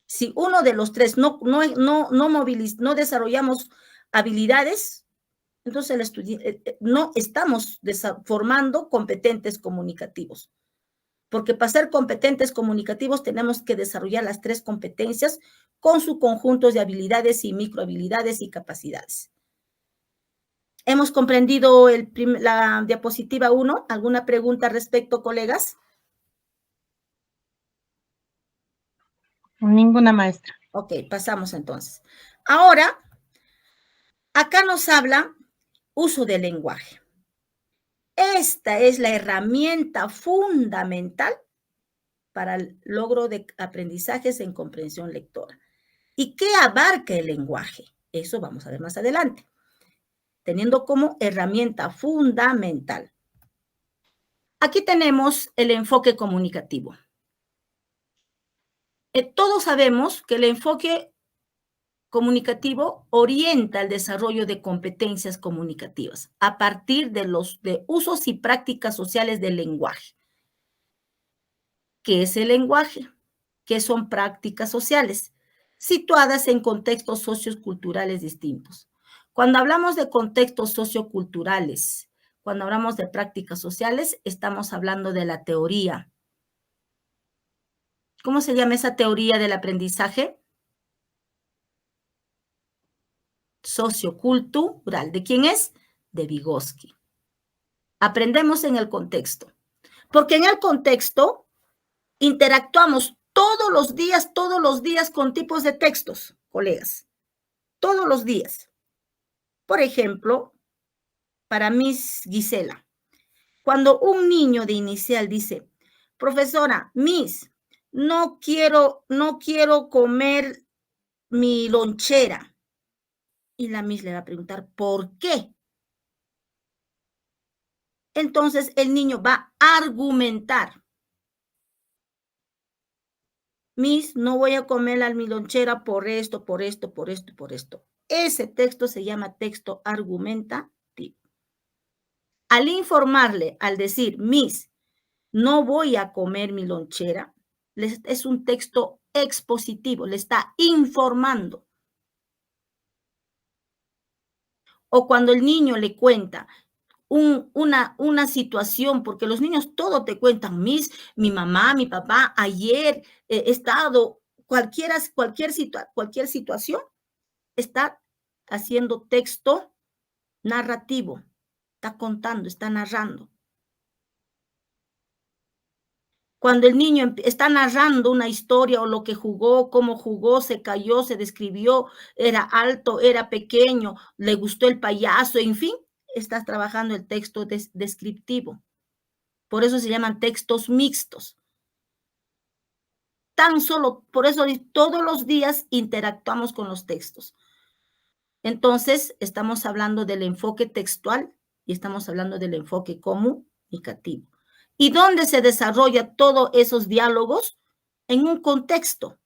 S2: Si uno de los 3 no desarrollamos habilidades, entonces no estamos formando competentes comunicativos. Porque para ser competentes comunicativos tenemos que desarrollar las 3 competencias con sus conjuntos de habilidades y microhabilidades y capacidades. ¿Hemos comprendido la diapositiva 1? ¿Alguna pregunta al respecto, colegas?
S4: Ninguna, maestra.
S2: Ok, pasamos entonces. Ahora, acá nos habla uso del lenguaje. Esta es la herramienta fundamental para el logro de aprendizajes en comprensión lectora. ¿Y qué abarca el lenguaje? Eso vamos a ver más adelante, teniendo como herramienta fundamental. Aquí tenemos el enfoque comunicativo. Todos sabemos que el enfoque comunicativo orienta el desarrollo de competencias comunicativas a partir de los usos y prácticas sociales del lenguaje. ¿Qué es el lenguaje? ¿Qué son prácticas sociales? Situadas en contextos socioculturales distintos. Cuando hablamos de contextos socioculturales, cuando hablamos de prácticas sociales, estamos hablando de la teoría. ¿Cómo se llama esa teoría del aprendizaje? Sociocultural. ¿De quién es? De Vygotsky. Aprendemos en el contexto, porque en el contexto interactuamos todos los días con tipos de textos, colegas, todos los días. Por ejemplo, para Miss Gisela, cuando un niño de inicial dice, profesora, Miss, no quiero comer mi lonchera. Y la Miss le va a preguntar, ¿por qué? Entonces el niño va a argumentar. Miss, no voy a comer mi lonchera por esto, por esto, por esto, por esto. Ese texto se llama texto argumentativo. Al informarle, al decir, Miss, no voy a comer mi lonchera, es un texto expositivo, le está informando. O cuando el niño le cuenta una situación, porque los niños todo te cuentan, Miss, mi mamá, mi papá, ayer he estado, cualquier situación, está haciendo texto narrativo, está contando, está narrando. Cuando el niño está narrando una historia o lo que jugó, cómo jugó, se cayó, se describió, era alto, era pequeño, le gustó el payaso, en fin, estás trabajando el texto descriptivo. Por eso se llaman textos mixtos. Tan solo, por eso todos los días interactuamos con los textos. Entonces, estamos hablando del enfoque textual y estamos hablando del enfoque comunicativo. ¿Y dónde se desarrolla todos esos diálogos? En un contexto.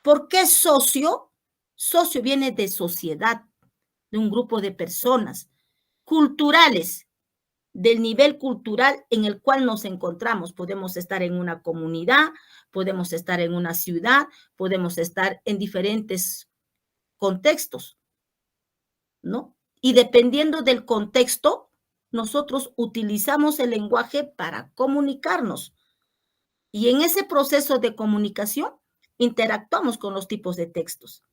S2: ¿Por qué socio? Socio viene de sociedad, de un grupo de personas culturales, del nivel cultural en el cual nos encontramos. Podemos estar en una comunidad, podemos estar en una ciudad, podemos estar en diferentes contextos, ¿no? Y dependiendo del contexto, nosotros utilizamos el lenguaje para comunicarnos. Y en ese proceso de comunicación, interactuamos con los tipos de textos.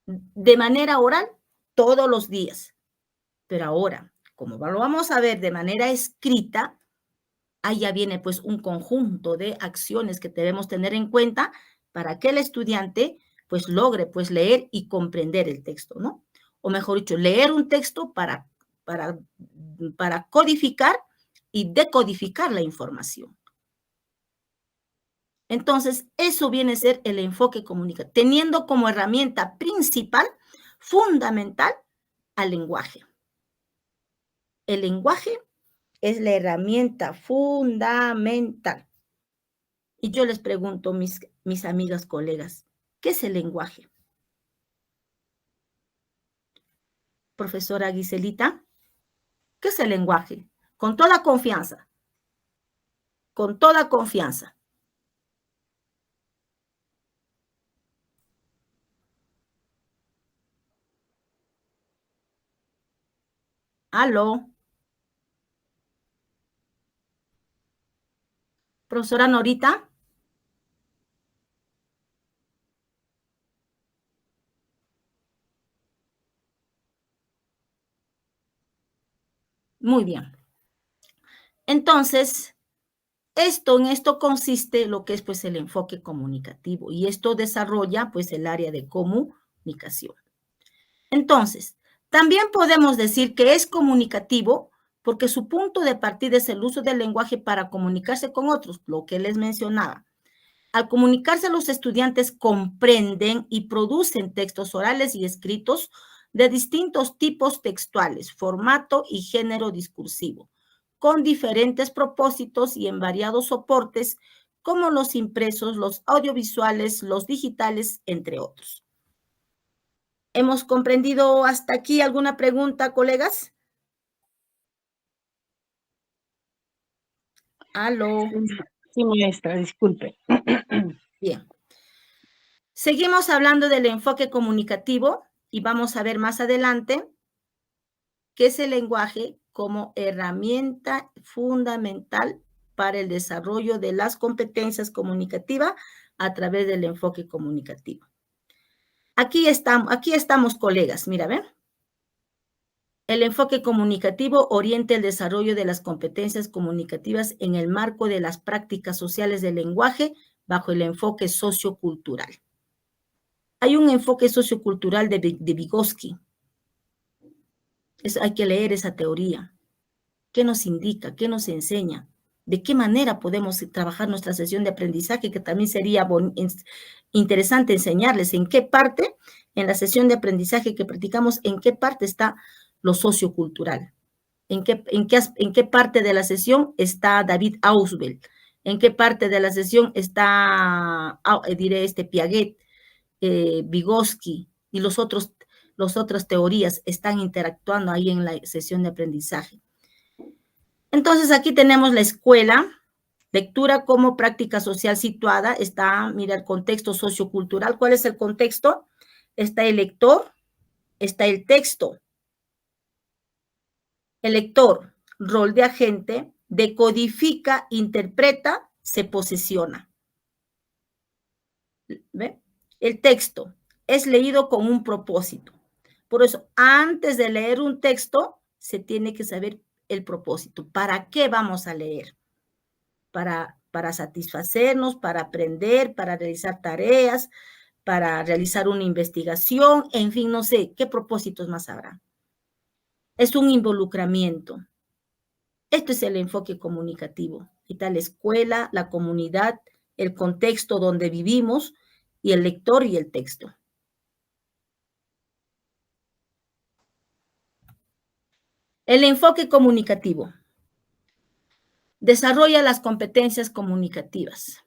S2: De manera oral, todos los días. Pero ahora, como lo vamos a ver de manera escrita, ahí ya viene pues un conjunto de acciones que debemos tener en cuenta para que el estudiante pues logre pues leer y comprender el texto, ¿no? O mejor dicho, leer un texto para codificar y decodificar la información. Entonces, eso viene a ser el enfoque comunicativo, teniendo como herramienta principal, fundamental, al lenguaje. El lenguaje es la herramienta fundamental. Y yo les pregunto, mis amigas, colegas, ¿qué es el lenguaje? Profesora Giselita, ¿qué es el lenguaje? Con toda confianza. Con toda confianza. ¿Aló? Profesora Norita. Muy bien. Entonces, en esto consiste lo que es pues el enfoque comunicativo y esto desarrolla pues el área de comunicación. Entonces, también podemos decir que es comunicativo porque su punto de partida es el uso del lenguaje para comunicarse con otros, lo que les mencionaba. Al comunicarse, los estudiantes comprenden y producen textos orales y escritos de distintos tipos textuales, formato y género discursivo, con diferentes propósitos y en variados soportes como los impresos, los audiovisuales, los digitales, entre otros. ¿Hemos comprendido hasta aquí alguna pregunta, colegas? ¿Aló?
S4: Sí, maestra, disculpe.
S2: Bien. Seguimos hablando del enfoque comunicativo y vamos a ver más adelante qué es el lenguaje como herramienta fundamental para el desarrollo de las competencias comunicativas a través del enfoque comunicativo. Aquí estamos, colegas, mira, ¿ven? El enfoque comunicativo orienta el desarrollo de las competencias comunicativas en el marco de las prácticas sociales del lenguaje bajo el enfoque sociocultural. Hay un enfoque sociocultural de Vygotsky. Hay que leer esa teoría. ¿Qué nos indica? ¿Qué nos enseña? ¿De qué manera podemos trabajar nuestra sesión de aprendizaje? Que también sería interesante enseñarles en qué parte, en la sesión de aprendizaje que practicamos, en qué parte está lo sociocultural. ¿En qué parte de la sesión está David Ausubel? ¿En qué parte de la sesión está, Piaget, Vygotsky y las otras teorías están interactuando ahí en la sesión de aprendizaje? Entonces, aquí tenemos la escuela, lectura como práctica social situada, mira, el contexto sociocultural. ¿Cuál es el contexto? Está el lector, está el texto. El lector, rol de agente, decodifica, interpreta, se posesiona. ¿Ve? El texto es leído con un propósito. Por eso, antes de leer un texto, se tiene que saber el propósito. ¿Para qué vamos a leer? Para satisfacernos, para aprender, para realizar tareas, para realizar una investigación, en fin, no sé, ¿qué propósitos más habrá? Es un involucramiento. Esto es el enfoque comunicativo. Está la escuela, la comunidad, el contexto donde vivimos y el lector y el texto. El enfoque comunicativo desarrolla las competencias comunicativas.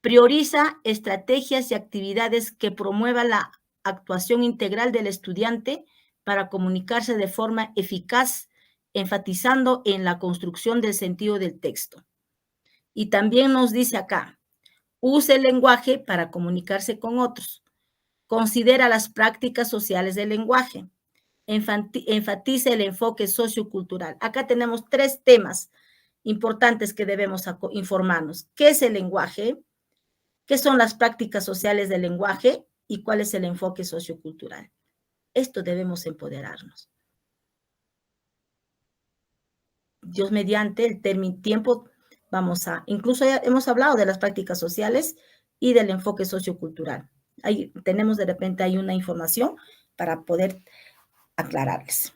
S2: Prioriza estrategias y actividades que promuevan la actuación integral del estudiante para comunicarse de forma eficaz, enfatizando en la construcción del sentido del texto. Y también nos dice acá, use el lenguaje para comunicarse con otros. Considera las prácticas sociales del lenguaje. Enfatiza el enfoque sociocultural. Acá tenemos 3 temas importantes que debemos informarnos. ¿Qué es el lenguaje? ¿Qué son las prácticas sociales del lenguaje? ¿Y cuál es el enfoque sociocultural? Esto debemos empoderarnos. Dios mediante, el tiempo, incluso ya hemos hablado de las prácticas sociales y del enfoque sociocultural. Ahí tenemos de repente ahí una información para poder aclararles.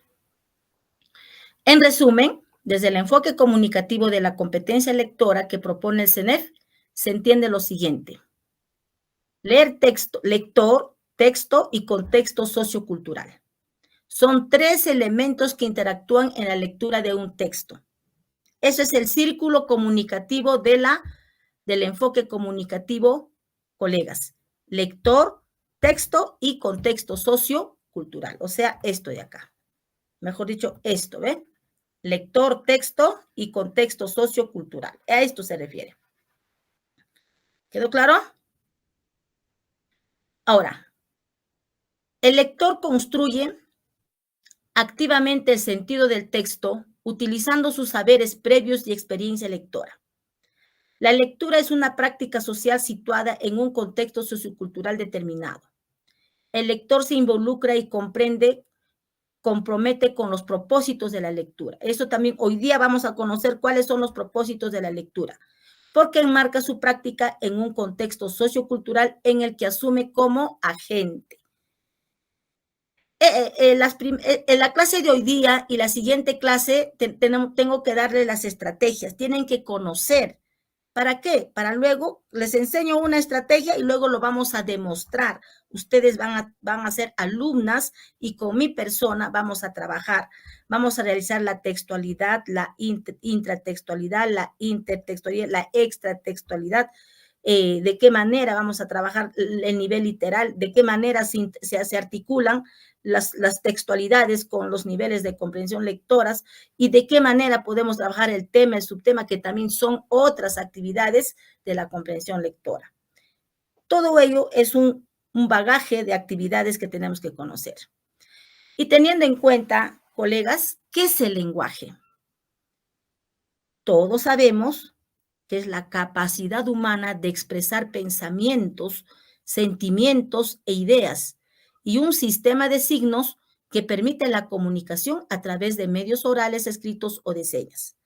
S2: En resumen, desde el enfoque comunicativo de la competencia lectora que propone el CENEF, se entiende lo siguiente. Leer texto, lector, texto y contexto sociocultural. Son 3 elementos que interactúan en la lectura de un texto. Eso es el círculo comunicativo del enfoque comunicativo, colegas. Lector, texto y contexto sociocultural. O sea, esto de acá. Mejor dicho, esto, ¿ven? Lector, texto y contexto sociocultural. A esto se refiere. ¿Quedó claro? Ahora, el lector construye activamente el sentido del texto utilizando sus saberes previos y experiencia lectora. La lectura es una práctica social situada en un contexto sociocultural determinado. El lector se involucra y compromete con los propósitos de la lectura. Eso también, hoy día vamos a conocer cuáles son los propósitos de la lectura, porque enmarca su práctica en un contexto sociocultural en el que asume como agente. En la clase de hoy día y la siguiente clase tengo que darle las estrategias. Tienen que conocer ¿Para qué? Para luego, les enseño una estrategia y luego lo vamos a demostrar. Ustedes van a ser alumnas y con mi persona vamos a trabajar. Vamos a realizar la textualidad, la intratextualidad, la intertextualidad, la extratextualidad. De qué manera vamos a trabajar el nivel literal, de qué manera se articulan las textualidades con los niveles de comprensión lectoras y de qué manera podemos trabajar el tema, el subtema, que también son otras actividades de la comprensión lectora. Todo ello es un bagaje de actividades que tenemos que conocer. Y teniendo en cuenta, colegas, ¿qué es el lenguaje? Todos sabemos que es la capacidad humana de expresar pensamientos, sentimientos e ideas, y un sistema de signos que permite la comunicación a través de medios orales, escritos o de señas.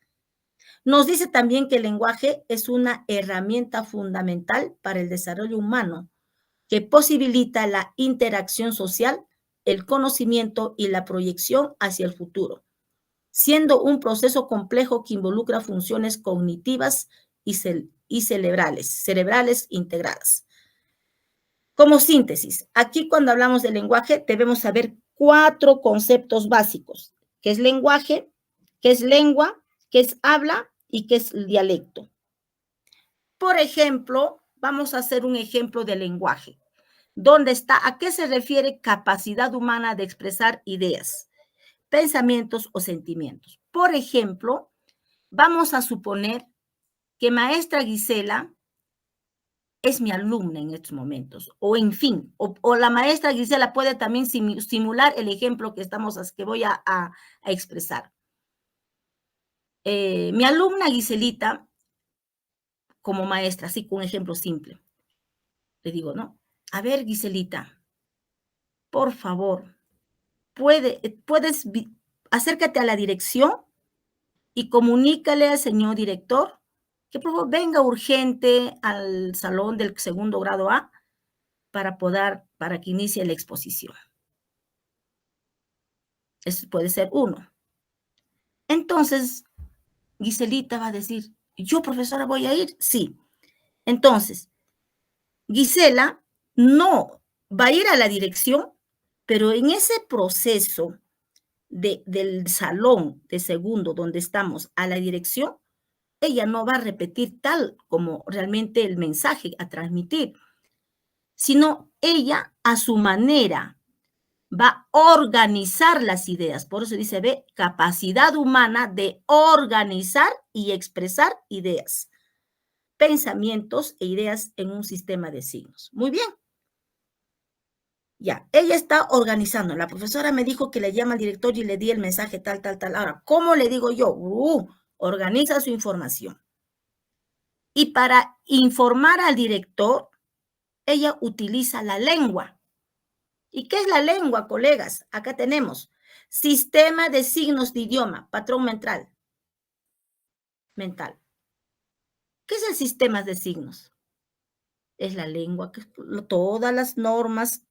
S2: Nos dice también que el lenguaje es una herramienta fundamental para el desarrollo humano que posibilita la interacción social, el conocimiento y la proyección hacia el futuro, siendo un proceso complejo que involucra funciones cognitivas y cerebrales integradas. Como síntesis, aquí cuando hablamos de lenguaje debemos saber 4 conceptos básicos: qué es lenguaje, qué es lengua, qué es habla y qué es dialecto. Por ejemplo, vamos a hacer un ejemplo de lenguaje. ¿Dónde está? ¿A qué se refiere capacidad humana de expresar ideas, pensamientos o sentimientos? Por ejemplo, vamos a suponer que maestra Gisela es mi alumna en estos momentos, o en fin, o la maestra Gisela puede también simular el ejemplo que voy a expresar. Mi alumna Giselita, como maestra, así con un ejemplo simple, le digo, ¿no? A ver, Giselita, por favor, puedes acércate a la dirección y comunícale al señor director que por favor venga urgente al salón del segundo grado A para que inicie la exposición. Eso puede ser uno. Entonces, Giselita va a decir, ¿yo, profesora, voy a ir? Sí. Entonces, Gisela no va a ir a la dirección, pero en ese proceso del salón de segundo donde estamos a la dirección, ella no va a repetir tal como realmente el mensaje a transmitir, sino ella a su manera va a organizar las ideas. Por eso dice, ve, capacidad humana de organizar y expresar ideas, pensamientos e ideas en un sistema de signos. Muy bien. Ya, ella está organizando. La profesora me dijo que le llama al director y le di el mensaje tal. Ahora, ¿cómo le digo yo? Organiza su información. Y para informar al director, ella utiliza la lengua. ¿Y qué es la lengua, colegas? Acá tenemos sistema de signos de idioma, patrón mental. ¿Qué es el sistema de signos? Es la lengua, todas las normas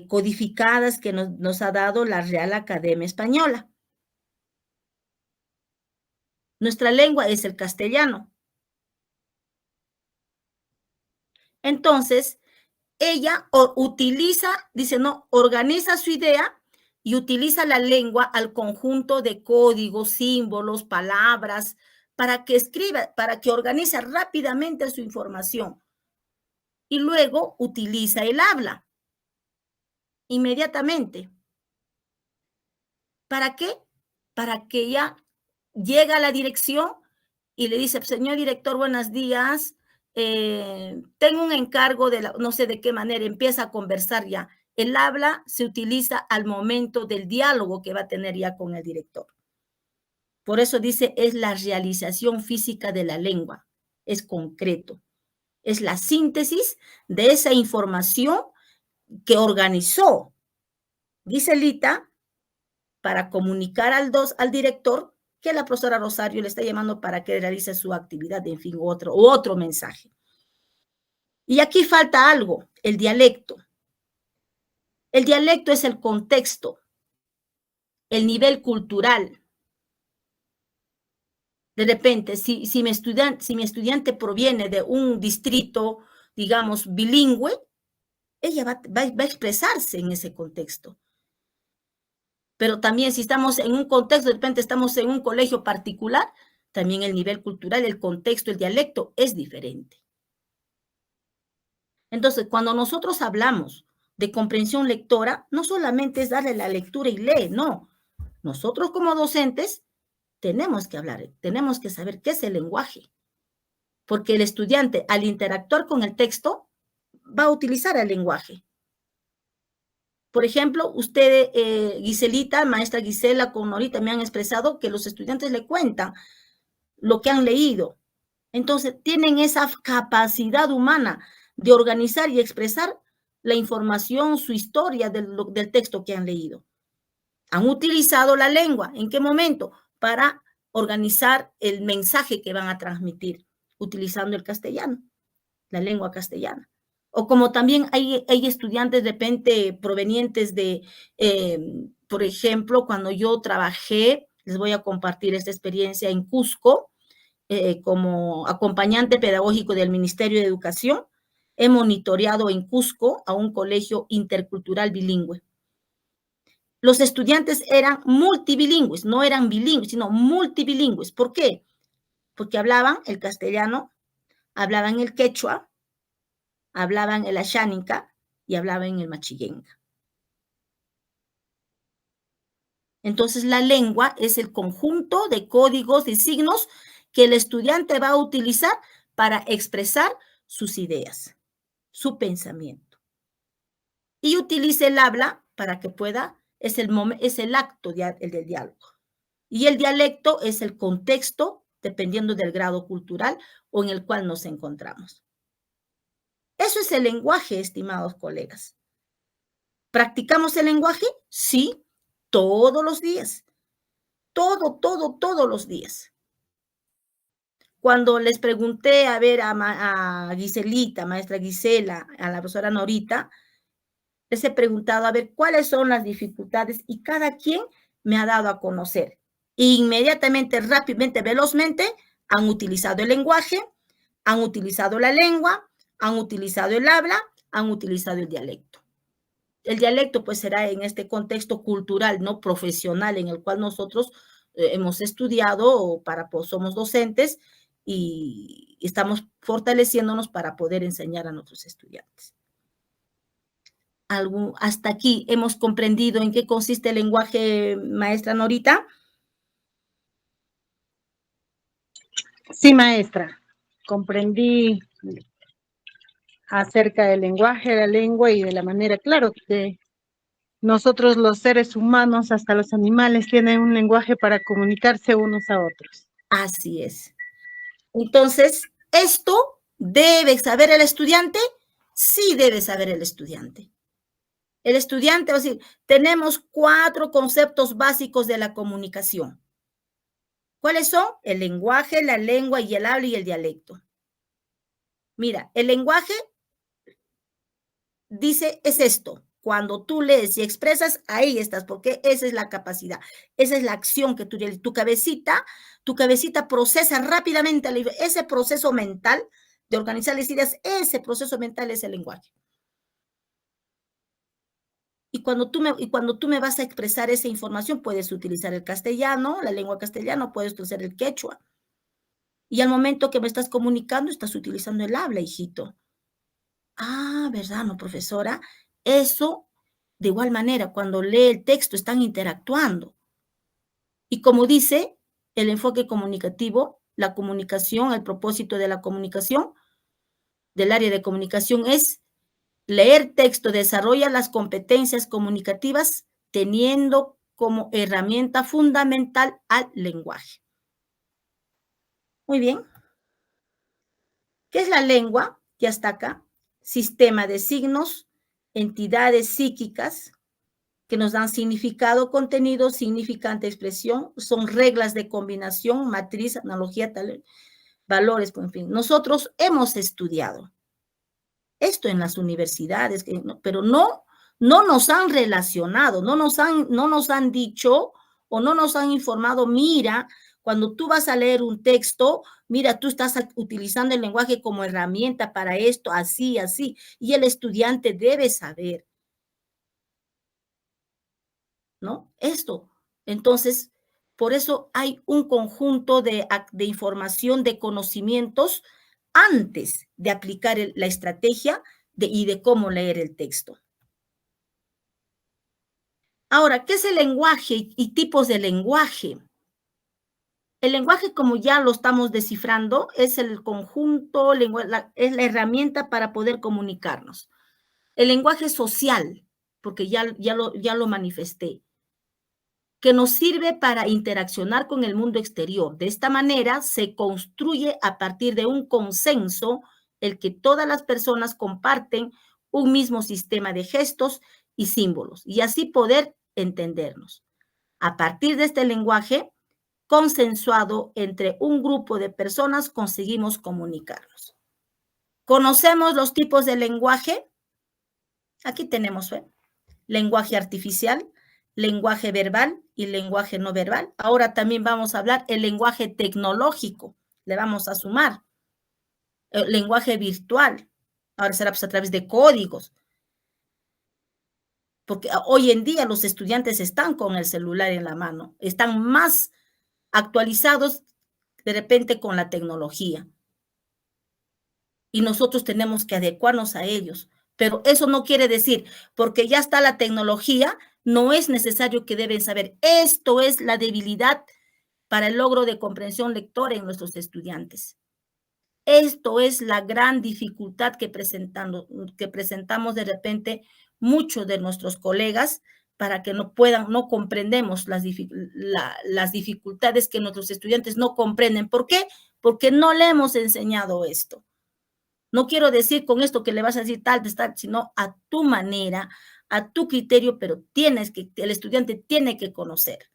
S2: codificadas que nos ha dado la Real Academia Española. Nuestra lengua es el castellano. Entonces, ella utiliza, dice, no, organiza su idea y utiliza la lengua al conjunto de códigos, símbolos, palabras, para que escriba, para que organice rápidamente su información. Y luego utiliza el habla inmediatamente. ¿Para qué? Para que ella llegue a la dirección y le dice, señor director, buenos días, tengo un encargo no sé de qué manera, empieza a conversar ya. El habla se utiliza al momento del diálogo que va a tener ya con el director. Por eso dice, es la realización física de la lengua, es concreto. Es la síntesis de esa información que organizó Giselita para comunicar al director que la profesora Rosario le está llamando para que realice su actividad, en fin, otro mensaje. Y aquí falta algo, el dialecto. El dialecto es el contexto, el nivel cultural, De repente, si mi estudiante proviene de un distrito, digamos, bilingüe, ella va a expresarse en ese contexto. Pero también si estamos en un contexto, de repente estamos en un colegio particular, también el nivel cultural, el contexto, el dialecto es diferente. Entonces, cuando nosotros hablamos de comprensión lectora, no solamente es darle la lectura y lee, no. Nosotros como docentes tenemos que hablar, tenemos que saber qué es el lenguaje. Porque el estudiante, al interactuar con el texto, va a utilizar el lenguaje. Por ejemplo, usted, Giselita, maestra Gisela, con Norita, me han expresado que los estudiantes le cuentan lo que han leído. Entonces, tienen esa capacidad humana de organizar y expresar la información, su historia del texto que han leído. Han utilizado la lengua. ¿En qué momento? Para organizar el mensaje que van a transmitir, utilizando el castellano, la lengua castellana. O como también hay estudiantes de repente provenientes de, por ejemplo, cuando yo trabajé, les voy a compartir esta experiencia en Cusco, como acompañante pedagógico del Ministerio de Educación, he monitoreado en Cusco a un colegio intercultural bilingüe. Los estudiantes eran multibilingües, no eran bilingües, sino multibilingües. ¿Por qué? Porque hablaban el castellano, hablaban el quechua, hablaban el asháninca y hablaban el machillenga. Entonces, la lengua es el conjunto de códigos y signos que el estudiante va a utilizar para expresar sus ideas, su pensamiento. Y utiliza el habla para que pueda, es el acto del diálogo. Y el dialecto es el contexto, dependiendo del grado cultural o en el cual nos encontramos. Eso es el lenguaje, estimados colegas. ¿Practicamos el lenguaje? Sí, todos los días. Todos los días. Cuando les pregunté a ver a Giselita, maestra Gisela, a la profesora Norita, les he preguntado a ver cuáles son las dificultades y cada quien me ha dado a conocer. Inmediatamente, rápidamente, velozmente, han utilizado el lenguaje, han utilizado la lengua, han utilizado el habla, han utilizado el dialecto. El dialecto pues será en este contexto cultural, no profesional, en el cual nosotros hemos estudiado, somos docentes y estamos fortaleciéndonos para poder enseñar a nuestros estudiantes. Hasta aquí hemos comprendido en qué consiste el lenguaje, maestra Norita.
S4: Sí, maestra, comprendí acerca del lenguaje, de la lengua y de la manera, claro, que nosotros los seres humanos, hasta los animales, tienen un lenguaje para comunicarse unos a otros.
S2: Así es. Entonces, ¿esto debe saber el estudiante? Sí debe saber el estudiante. El estudiante va a decir, tenemos 4 conceptos básicos de la comunicación. ¿Cuáles son? El lenguaje, la lengua y el habla y el dialecto. Mira, el lenguaje dice, es esto. Cuando tú lees y expresas, ahí estás, porque esa es la capacidad, esa es la acción que tu cabecita procesa rápidamente ese proceso mental de organizar las ideas, ese proceso mental es el lenguaje. Y cuando tú me vas a expresar esa información, puedes utilizar el castellano, la lengua castellana, puedes utilizar el quechua. Y al momento que me estás comunicando, estás utilizando el habla, hijito. Ah, ¿verdad, no, profesora? Eso, de igual manera, cuando lee el texto, están interactuando. Y como dice el enfoque comunicativo, la comunicación, el propósito de la comunicación, del área de comunicación es leer texto, desarrolla las competencias comunicativas teniendo como herramienta fundamental al lenguaje. Muy bien. ¿Qué es la lengua? Ya está acá. Sistema de signos, entidades psíquicas que nos dan significado, contenido, significante, expresión. Son reglas de combinación, matriz, analogía, valores, en fin. Nosotros hemos estudiado esto en las universidades, pero no nos han relacionado, no nos han dicho o no nos han informado, mira, Cuando tú vas a leer un texto, mira, tú estás utilizando el lenguaje como herramienta para esto, así, así, y el estudiante debe saber, ¿no? Esto. Entonces, por eso hay un conjunto de información, de conocimientos antes de aplicar la estrategia y de cómo leer el texto. Ahora, ¿qué es el lenguaje y tipos de lenguaje? El lenguaje, como ya lo estamos descifrando, es el conjunto, es la herramienta para poder comunicarnos. El lenguaje social, porque ya lo manifesté, que nos sirve para interaccionar con el mundo exterior. De esta manera se construye a partir de un consenso el que todas las personas comparten un mismo sistema de gestos y símbolos y así poder entendernos. A partir de este lenguaje consensuado entre un grupo de personas conseguimos comunicarnos. ¿Conocemos los tipos de lenguaje? Aquí tenemos lenguaje artificial, lenguaje verbal y lenguaje no verbal. Ahora también vamos a hablar el lenguaje tecnológico, le vamos a sumar. El lenguaje virtual, ahora será pues a través de códigos. Porque hoy en día los estudiantes están con el celular en la mano, están más actualizados de repente con la tecnología. Y nosotros tenemos que adecuarnos a ellos. Pero eso no quiere decir, porque ya está la tecnología, no es necesario que deben saber. Esto es la debilidad para el logro de comprensión lectora en nuestros estudiantes. Esto es la gran dificultad que presentamos de repente muchos de nuestros colegas para que no comprendemos las dificultades que nuestros estudiantes no comprenden. ¿Por qué? Porque no le hemos enseñado esto. No quiero decir con esto que le vas a decir tal, sino a tu manera, a tu criterio, pero el estudiante tiene que conocer.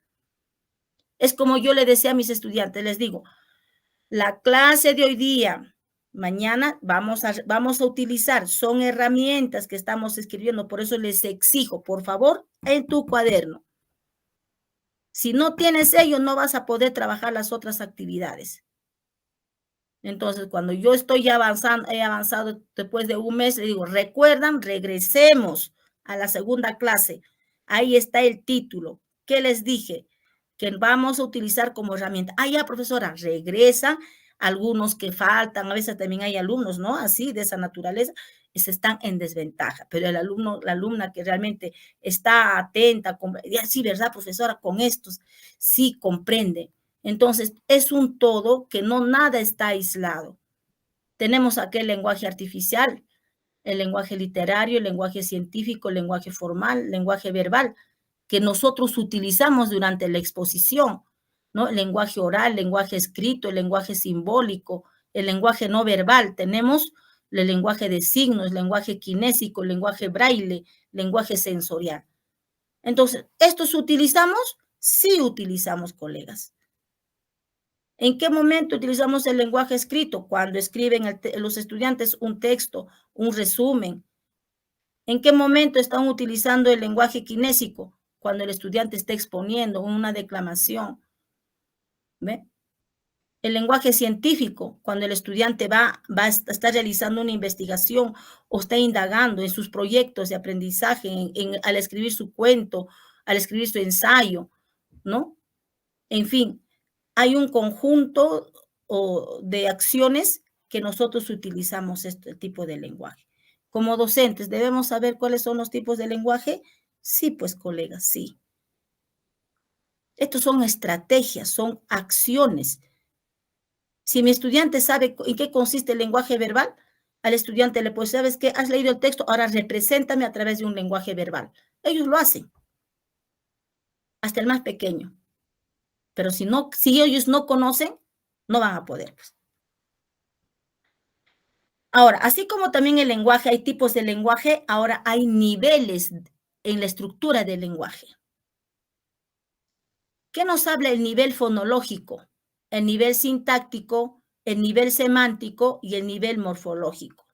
S2: Es como yo le decía a mis estudiantes, les digo, la clase de hoy día, mañana vamos a utilizar, son herramientas que estamos escribiendo, por eso les exijo, por favor, en tu cuaderno. Si no tienes ello, no vas a poder trabajar las otras actividades. Entonces, cuando yo estoy ya he avanzado después de un mes, le digo, recuerdan, regresemos a la segunda clase. Ahí está el título. ¿Qué les dije? Que vamos a utilizar como herramienta. Ah, ya, profesora, regresan algunos que faltan. A veces también hay alumnos, ¿no? Así, de esa naturaleza, están en desventaja. Pero el alumno, la alumna que realmente está atenta, sí, ¿verdad, profesora? Con estos, sí comprende. Entonces, es un todo que nada está aislado. Tenemos aquel lenguaje artificial, el lenguaje literario, el lenguaje científico, el lenguaje formal, el lenguaje verbal, que nosotros utilizamos durante la exposición, ¿no? El lenguaje oral, el lenguaje escrito, el lenguaje simbólico, el lenguaje no verbal. Tenemos el lenguaje de signos, el lenguaje kinésico, el lenguaje braille, lenguaje sensorial. Entonces, ¿estos utilizamos? Sí utilizamos, colegas. ¿En qué momento utilizamos el lenguaje escrito? Cuando escriben los estudiantes un texto, un resumen. ¿En qué momento están utilizando el lenguaje kinésico? Cuando el estudiante está exponiendo una declamación. ¿Ve? El lenguaje científico, cuando el estudiante está realizando una investigación o está indagando en sus proyectos de aprendizaje, al escribir su cuento, al escribir su ensayo, ¿no? En fin, hay un conjunto de acciones que nosotros utilizamos este tipo de lenguaje. Como docentes, ¿debemos saber cuáles son los tipos de lenguaje? Sí, pues, colegas, sí. Estos son estrategias, son acciones. Si mi estudiante sabe en qué consiste el lenguaje verbal, al estudiante le puede, ¿sabes qué? Has leído el texto, ahora represéntame a través de un lenguaje verbal. Ellos lo hacen, hasta el más pequeño. Pero si ellos no conocen, no van a poder. Pues. Ahora, así como también el lenguaje, hay tipos de lenguaje, ahora hay niveles en la estructura del lenguaje. ¿Qué nos habla el nivel fonológico? El nivel sintáctico, el nivel semántico y el nivel morfológico.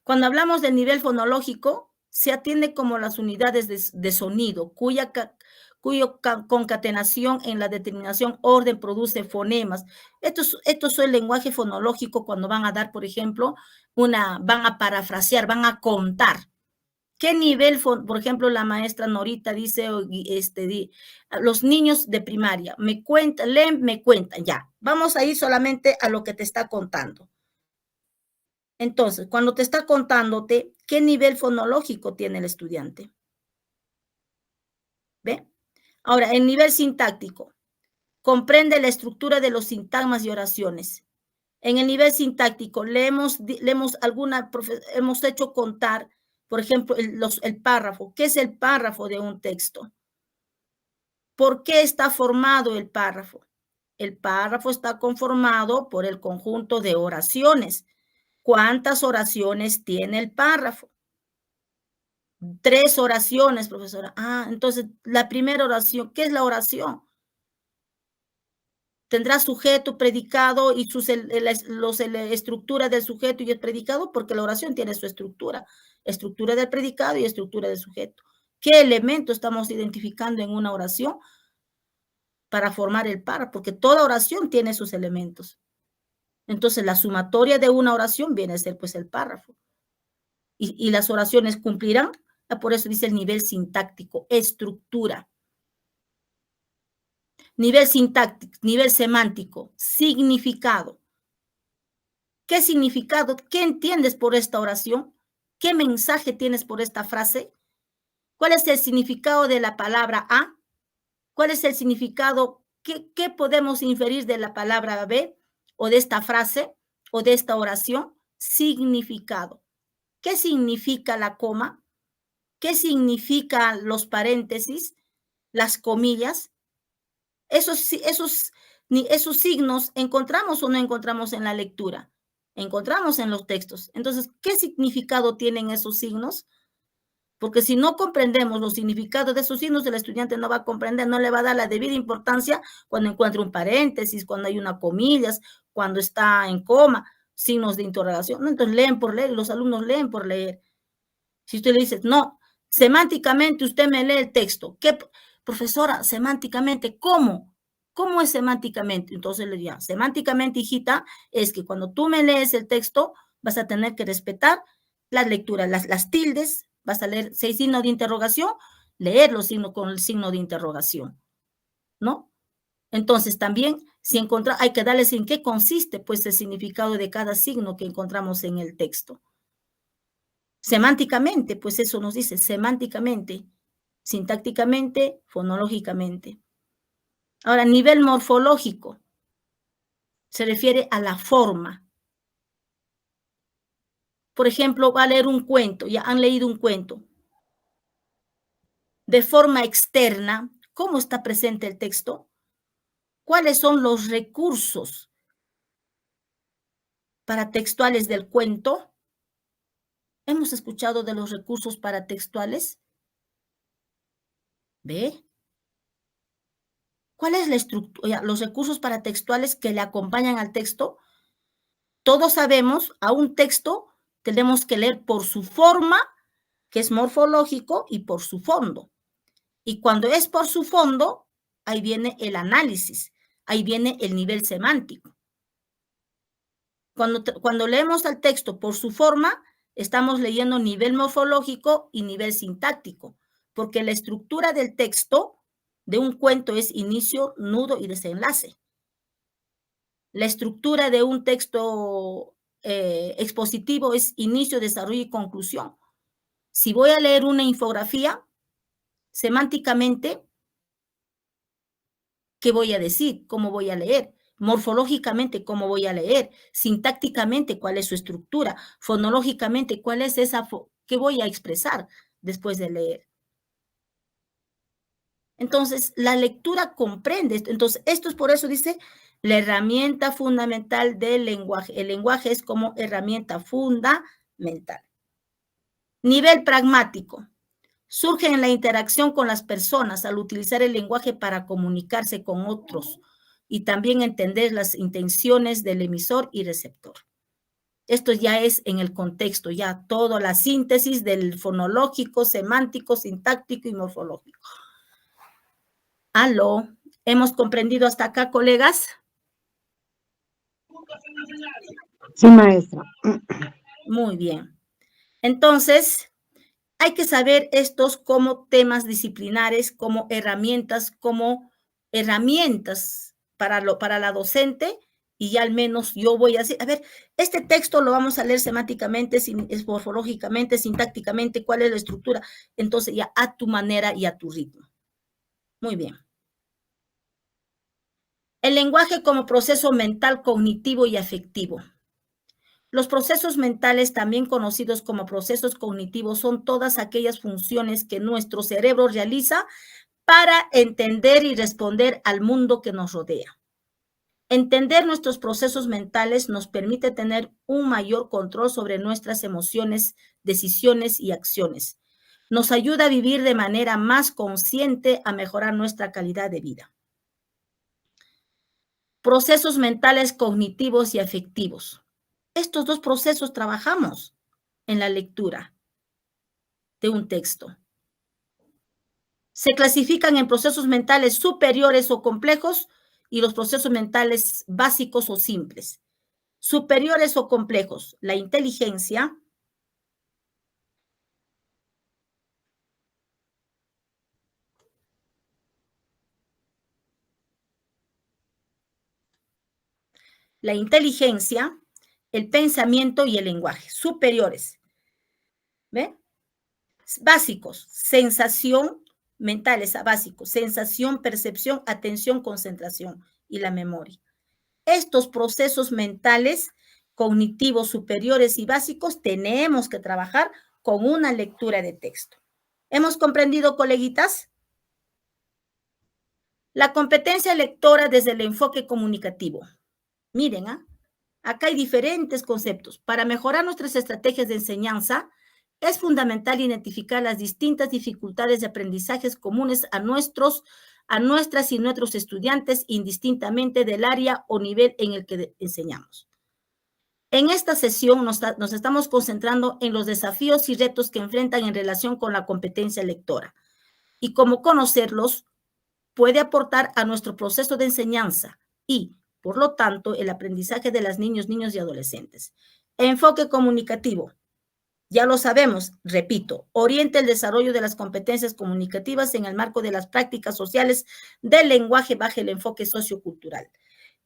S2: Cuando hablamos del nivel fonológico, se atiende como las unidades de sonido, cuyo concatenación en la determinación orden produce fonemas. Esto es el lenguaje fonológico cuando van a dar, por ejemplo, van a parafrasear, van a contar. ¿Qué nivel, por ejemplo, la maestra Norita dice, los niños de primaria, me cuentan, leen, me cuentan, ya. Vamos a ir solamente a lo que te está contando. Entonces, cuando te está contándote, ¿qué nivel fonológico tiene el estudiante? ¿Ve? Ahora, el nivel sintáctico. Comprende la estructura de los sintagmas y oraciones. En el nivel sintáctico, hemos hecho contar, por ejemplo, el párrafo. ¿Qué es el párrafo de un texto? ¿Por qué está formado el párrafo? El párrafo está conformado por el conjunto de oraciones. ¿Cuántas oraciones tiene el párrafo? 3 oraciones, profesora. Entonces, la primera oración, ¿qué es la oración? Tendrá sujeto, predicado y la estructura del sujeto y el predicado, porque la oración tiene su estructura del predicado y estructura del sujeto. ¿Qué elemento estamos identificando en una oración para formar el párrafo? Porque toda oración tiene sus elementos. Entonces, la sumatoria de una oración viene a ser pues el párrafo. Y las oraciones cumplirán, por eso dice el nivel sintáctico, estructura. Nivel sintáctico, nivel semántico, significado. ¿Qué significado? ¿Qué entiendes por esta oración? ¿Qué mensaje tienes por esta frase? ¿Cuál es el significado de la palabra A? ¿Cuál es el significado? ¿Qué podemos inferir de la palabra B o de esta frase o de esta oración? Significado. ¿Qué significa la coma? ¿Qué significan los paréntesis, las comillas? Esos signos, ¿encontramos o no encontramos en la lectura? Encontramos en los textos. Entonces, ¿qué significado tienen esos signos? Porque si no comprendemos los significados de esos signos, el estudiante no va a comprender, no le va a dar la debida importancia cuando encuentra un paréntesis, cuando hay una comillas, cuando está en coma, signos de interrogación. Entonces, leen por leer, los alumnos leen por leer. Si usted le dice, no, semánticamente usted me lee el texto. ¿Qué, profesora, semánticamente? ¿Cómo? ¿Cómo es semánticamente? Entonces le diría, semánticamente, hijita, es que cuando tú me lees el texto, vas a tener que respetar las lecturas, las tildes, vas a leer 6 signos de interrogación, leer los signos con el signo de interrogación, ¿no? Entonces también, hay que darles en qué consiste, pues, el significado de cada signo que encontramos en el texto. Semánticamente, pues eso nos dice, semánticamente, sintácticamente, fonológicamente. Ahora, nivel morfológico, se refiere a la forma. Por ejemplo, va a leer un cuento, ya han leído un cuento. De forma externa, ¿cómo está presente el texto? ¿Cuáles son los recursos paratextuales del cuento? ¿Hemos escuchado de los recursos paratextuales? ¿Ve? ¿Cuál es la estructura? Los recursos paratextuales que le acompañan al texto. Todos sabemos, a un texto tenemos que leer por su forma, que es morfológico, y por su fondo. Y cuando es por su fondo, ahí viene el análisis, ahí viene el nivel semántico. Cuando leemos al texto por su forma, estamos leyendo nivel morfológico y nivel sintáctico, porque la estructura del texto de un cuento es inicio, nudo y desenlace. La estructura de un texto expositivo es inicio, desarrollo y conclusión. Si voy a leer una infografía, semánticamente, ¿qué voy a decir? ¿Cómo voy a leer? Morfológicamente, ¿cómo voy a leer? Sintácticamente, ¿cuál es su estructura? Fonológicamente, ¿cuál es qué voy a expresar después de leer? Entonces, la lectura comprende esto. Entonces, esto es por eso, dice, la herramienta fundamental del lenguaje. El lenguaje es como herramienta fundamental. Nivel pragmático. Surge en la interacción con las personas al utilizar el lenguaje para comunicarse con otros y también entender las intenciones del emisor y receptor. Esto ya es en el contexto, ya toda la síntesis del fonológico, semántico, sintáctico y morfológico. Aló, ¿hemos comprendido hasta acá, colegas?
S4: Sí, maestra.
S2: Muy bien. Entonces, hay que saber estos como temas disciplinares, como herramientas para la docente, y ya al menos yo voy a decir, a ver, este texto lo vamos a leer semánticamente, morfológicamente, sintácticamente, cuál es la estructura, entonces ya a tu manera y a tu ritmo. Muy bien. El lenguaje como proceso mental, cognitivo y afectivo. Los procesos mentales, también conocidos como procesos cognitivos, son todas aquellas funciones que nuestro cerebro realiza para entender y responder al mundo que nos rodea. Entender nuestros procesos mentales nos permite tener un mayor control sobre nuestras emociones, decisiones y acciones. Nos ayuda a vivir de manera más consciente, a mejorar nuestra calidad de vida. Procesos mentales cognitivos y afectivos. Estos dos procesos trabajamos en la lectura de un texto. Se clasifican en procesos mentales superiores o complejos y los procesos mentales básicos o simples. Superiores o complejos, la inteligencia, el pensamiento y el lenguaje. Superiores, ¿ve? Básicos, sensación, mentales, básicos, sensación, percepción, atención, concentración y la memoria. Estos procesos mentales, cognitivos, superiores y básicos, tenemos que trabajar con una lectura de texto. ¿Hemos comprendido, coleguitas? La competencia lectora desde el enfoque comunicativo. Miren, acá hay diferentes conceptos. Para mejorar nuestras estrategias de enseñanza, es fundamental identificar las distintas dificultades de aprendizajes comunes a nuestras y nuestros estudiantes, indistintamente del área o nivel en el que enseñamos. En esta sesión nos estamos concentrando en los desafíos y retos que enfrentan en relación con la competencia lectora y cómo conocerlos puede aportar a nuestro proceso de enseñanza y, por lo tanto, el aprendizaje de las niños y adolescentes. Enfoque comunicativo. Ya lo sabemos, repito, orienta el desarrollo de las competencias comunicativas en el marco de las prácticas sociales del lenguaje bajo el enfoque sociocultural.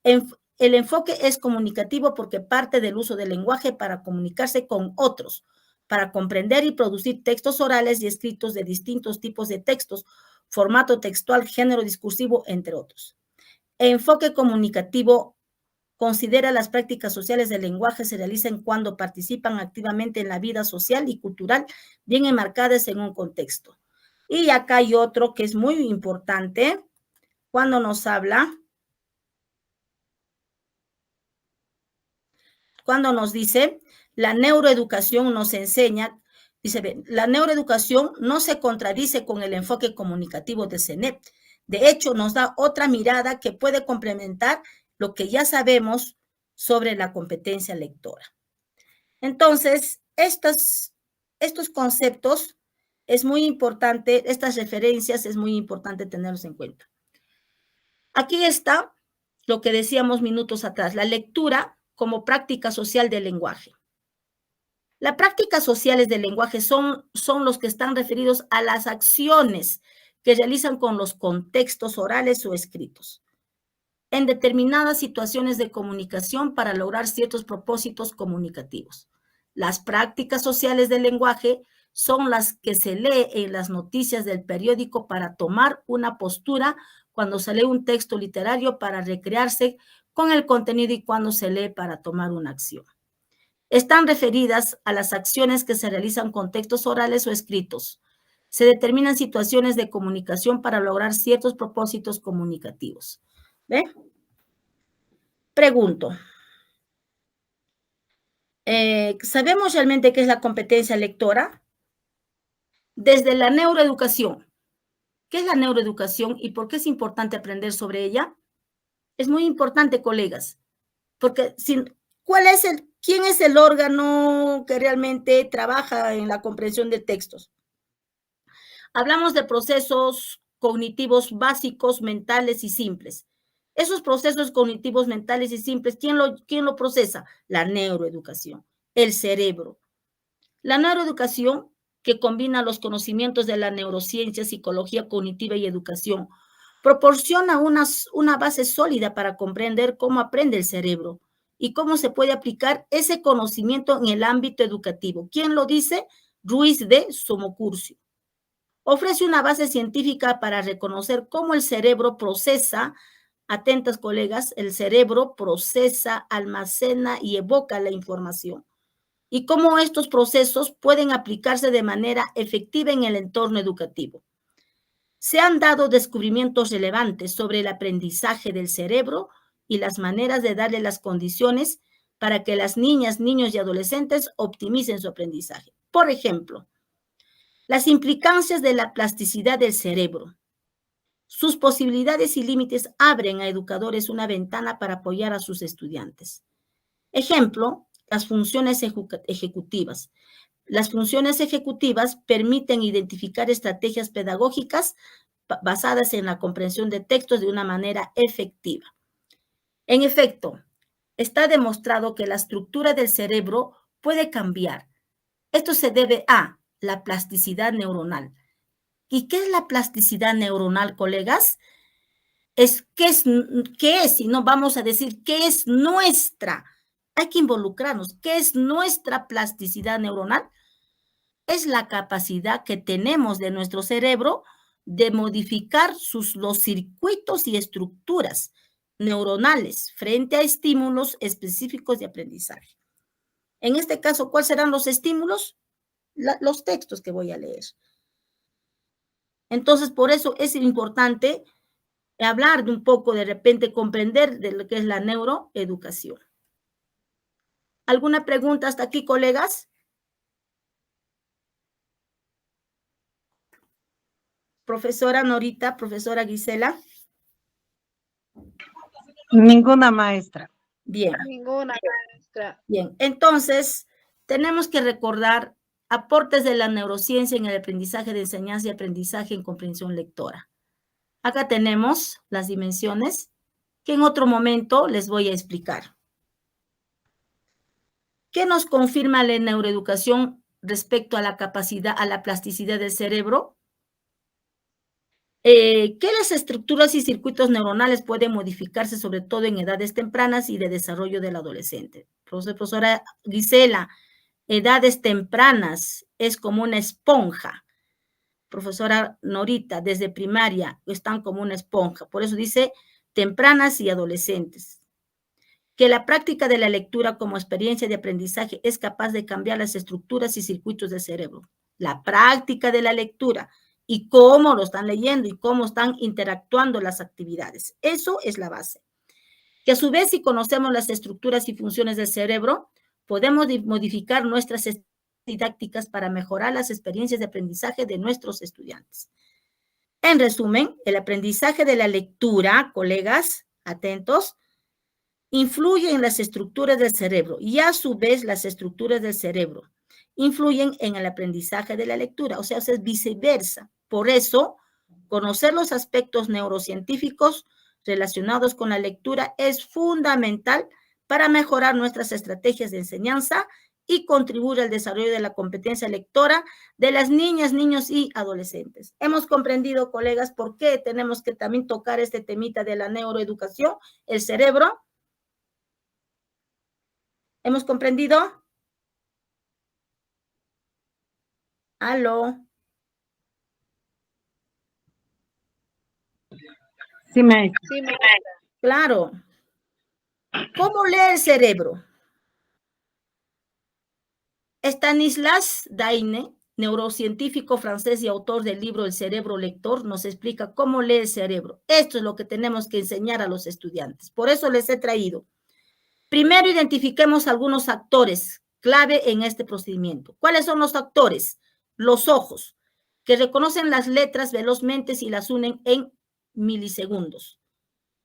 S2: El enfoque es comunicativo porque parte del uso del lenguaje para comunicarse con otros, para comprender y producir textos orales y escritos de distintos tipos de textos, formato textual, género discursivo, entre otros. Enfoque comunicativo considera las prácticas sociales del lenguaje se realizan cuando participan activamente en la vida social y cultural, bien enmarcadas en un contexto. Y acá hay otro que es muy importante cuando nos habla, cuando nos dice, la neuroeducación nos enseña, dice, la neuroeducación no se contradice con el enfoque comunicativo de CENEP. De hecho, nos da otra mirada que puede complementar lo que ya sabemos sobre la competencia lectora. Entonces, estos conceptos es muy importante, estas referencias es muy importante tenerlos en cuenta. Aquí está lo que decíamos minutos atrás, la lectura como práctica social del lenguaje. Las prácticas sociales del lenguaje son los que están referidos a las acciones que realizan con los contextos orales o escritos en determinadas situaciones de comunicación para lograr ciertos propósitos comunicativos. Las prácticas sociales del lenguaje son las que se lee en las noticias del periódico para tomar una postura cuando se lee un texto literario para recrearse con el contenido y cuando se lee para tomar una acción. Están referidas a las acciones que se realizan con textos orales o escritos. Se determinan situaciones de comunicación para lograr ciertos propósitos comunicativos. ¿Ve? Pregunto. ¿Sabemos realmente qué es la competencia lectora? Desde la neuroeducación. ¿Qué es la neuroeducación y por qué es importante aprender sobre ella? Es muy importante, colegas, porque ¿quién es el órgano que realmente trabaja en la comprensión de textos? Hablamos de procesos cognitivos básicos, mentales y simples. Esos procesos cognitivos, mentales y simples, ¿quién lo procesa? La neuroeducación, el cerebro. La neuroeducación, que combina los conocimientos de la neurociencia, psicología cognitiva y educación, proporciona una base sólida para comprender cómo aprende el cerebro y cómo se puede aplicar ese conocimiento en el ámbito educativo. ¿Quién lo dice? Ruiz de Somocurcio. Ofrece una base científica para reconocer cómo el cerebro procesa, atentas colegas, el cerebro procesa, almacena y evoca la información, y cómo estos procesos pueden aplicarse de manera efectiva en el entorno educativo. Se han dado descubrimientos relevantes sobre el aprendizaje del cerebro y las maneras de darle las condiciones para que las niñas, niños y adolescentes optimicen su aprendizaje. Por ejemplo, las implicancias de la plasticidad del cerebro. Sus posibilidades y límites abren a educadores una ventana para apoyar a sus estudiantes. Ejemplo, las funciones ejecutivas. Las funciones ejecutivas permiten identificar estrategias pedagógicas basadas en la comprensión de textos de una manera efectiva. En efecto, está demostrado que la estructura del cerebro puede cambiar. Esto se debe a la plasticidad neuronal. ¿Y qué es la plasticidad neuronal, colegas? ¿Qué es? Si no vamos a decir qué es nuestra. Hay que involucrarnos. ¿Qué es nuestra plasticidad neuronal? Es la capacidad que tenemos de nuestro cerebro de modificar los circuitos y estructuras neuronales frente a estímulos específicos de aprendizaje. En este caso, ¿cuáles serán los estímulos? Los textos que voy a leer. Entonces, por eso es importante hablar de un poco, de repente, comprender de lo que es la neuroeducación. ¿Alguna pregunta hasta aquí, colegas? Profesora Norita, profesora Gisela.
S4: Ninguna, maestra.
S2: Bien.
S3: Ninguna, maestra.
S2: Bien, entonces tenemos que recordar aportes de la neurociencia en el aprendizaje de enseñanza y aprendizaje en comprensión lectora. Acá tenemos las dimensiones que en otro momento les voy a explicar. ¿Qué nos confirma la neuroeducación respecto a la capacidad, a la plasticidad del cerebro? Que las estructuras y circuitos neuronales pueden modificarse, sobre todo en edades tempranas y de desarrollo del adolescente. Profesora Gisela, edades tempranas es como una esponja. Profesora Norita, desde primaria están como una esponja. Por eso dice tempranas y adolescentes. Que la práctica de la lectura como experiencia de aprendizaje es capaz de cambiar las estructuras y circuitos del cerebro. La práctica de la lectura y cómo lo están leyendo y cómo están interactuando las actividades. Eso es la base. Que a su vez, si conocemos las estructuras y funciones del cerebro, podemos modificar nuestras didácticas para mejorar las experiencias de aprendizaje de nuestros estudiantes. En resumen, el aprendizaje de la lectura, colegas, atentos, influye en las estructuras del cerebro y a su vez las estructuras del cerebro influyen en el aprendizaje de la lectura, o sea, es viceversa. Por eso, conocer los aspectos neurocientíficos relacionados con la lectura es fundamental para mejorar nuestras estrategias de enseñanza y contribuir al desarrollo de la competencia lectora de las niñas, niños y adolescentes. Hemos comprendido, colegas, por qué tenemos que también tocar este temita de la neuroeducación, el cerebro. ¿Hemos comprendido? ¿Aló?
S4: Sí, maestra.
S3: Sí, maestra.
S2: Claro. ¿Cómo lee el cerebro? Stanislas Dehaene, neurocientífico francés y autor del libro El cerebro lector, nos explica cómo lee el cerebro. Esto es lo que tenemos que enseñar a los estudiantes. Por eso les he traído. Primero, identifiquemos algunos actores clave en este procedimiento. ¿Cuáles son los actores? Los ojos, que reconocen las letras velozmente y las unen en milisegundos.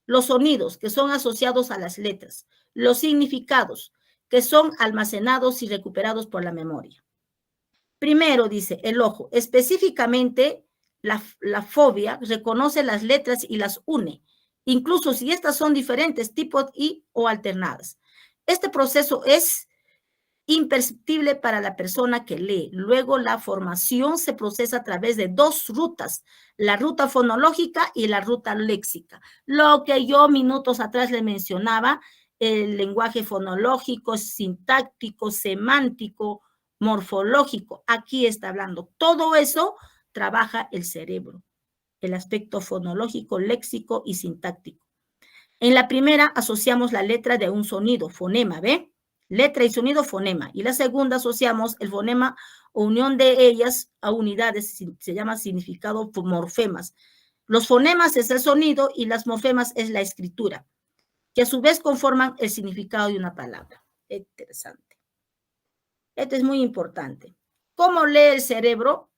S2: Los sonidos, que son asociados a las letras. Los significados, que son almacenados y recuperados por la memoria. Primero, dice el ojo, específicamente la fobia reconoce las letras y las une, incluso si estas son diferentes tipos y o alternadas. Este proceso es imperceptible para la persona que lee. Luego la formación se procesa a través de dos rutas, la ruta fonológica y la ruta léxica. Lo que yo minutos atrás le mencionaba, el lenguaje fonológico, sintáctico, semántico, morfológico, aquí está hablando. Todo eso trabaja el cerebro, el aspecto fonológico, léxico y sintáctico. En la primera asociamos la letra de un sonido, fonema, ¿ve? Letra y sonido, fonema. Y la segunda asociamos el fonema o unión de ellas a unidades, se llama significado morfemas. Los fonemas es el sonido y las morfemas es la escritura, que a su vez conforman el significado de una palabra. Interesante. Esto es muy importante. ¿Cómo lee el cerebro?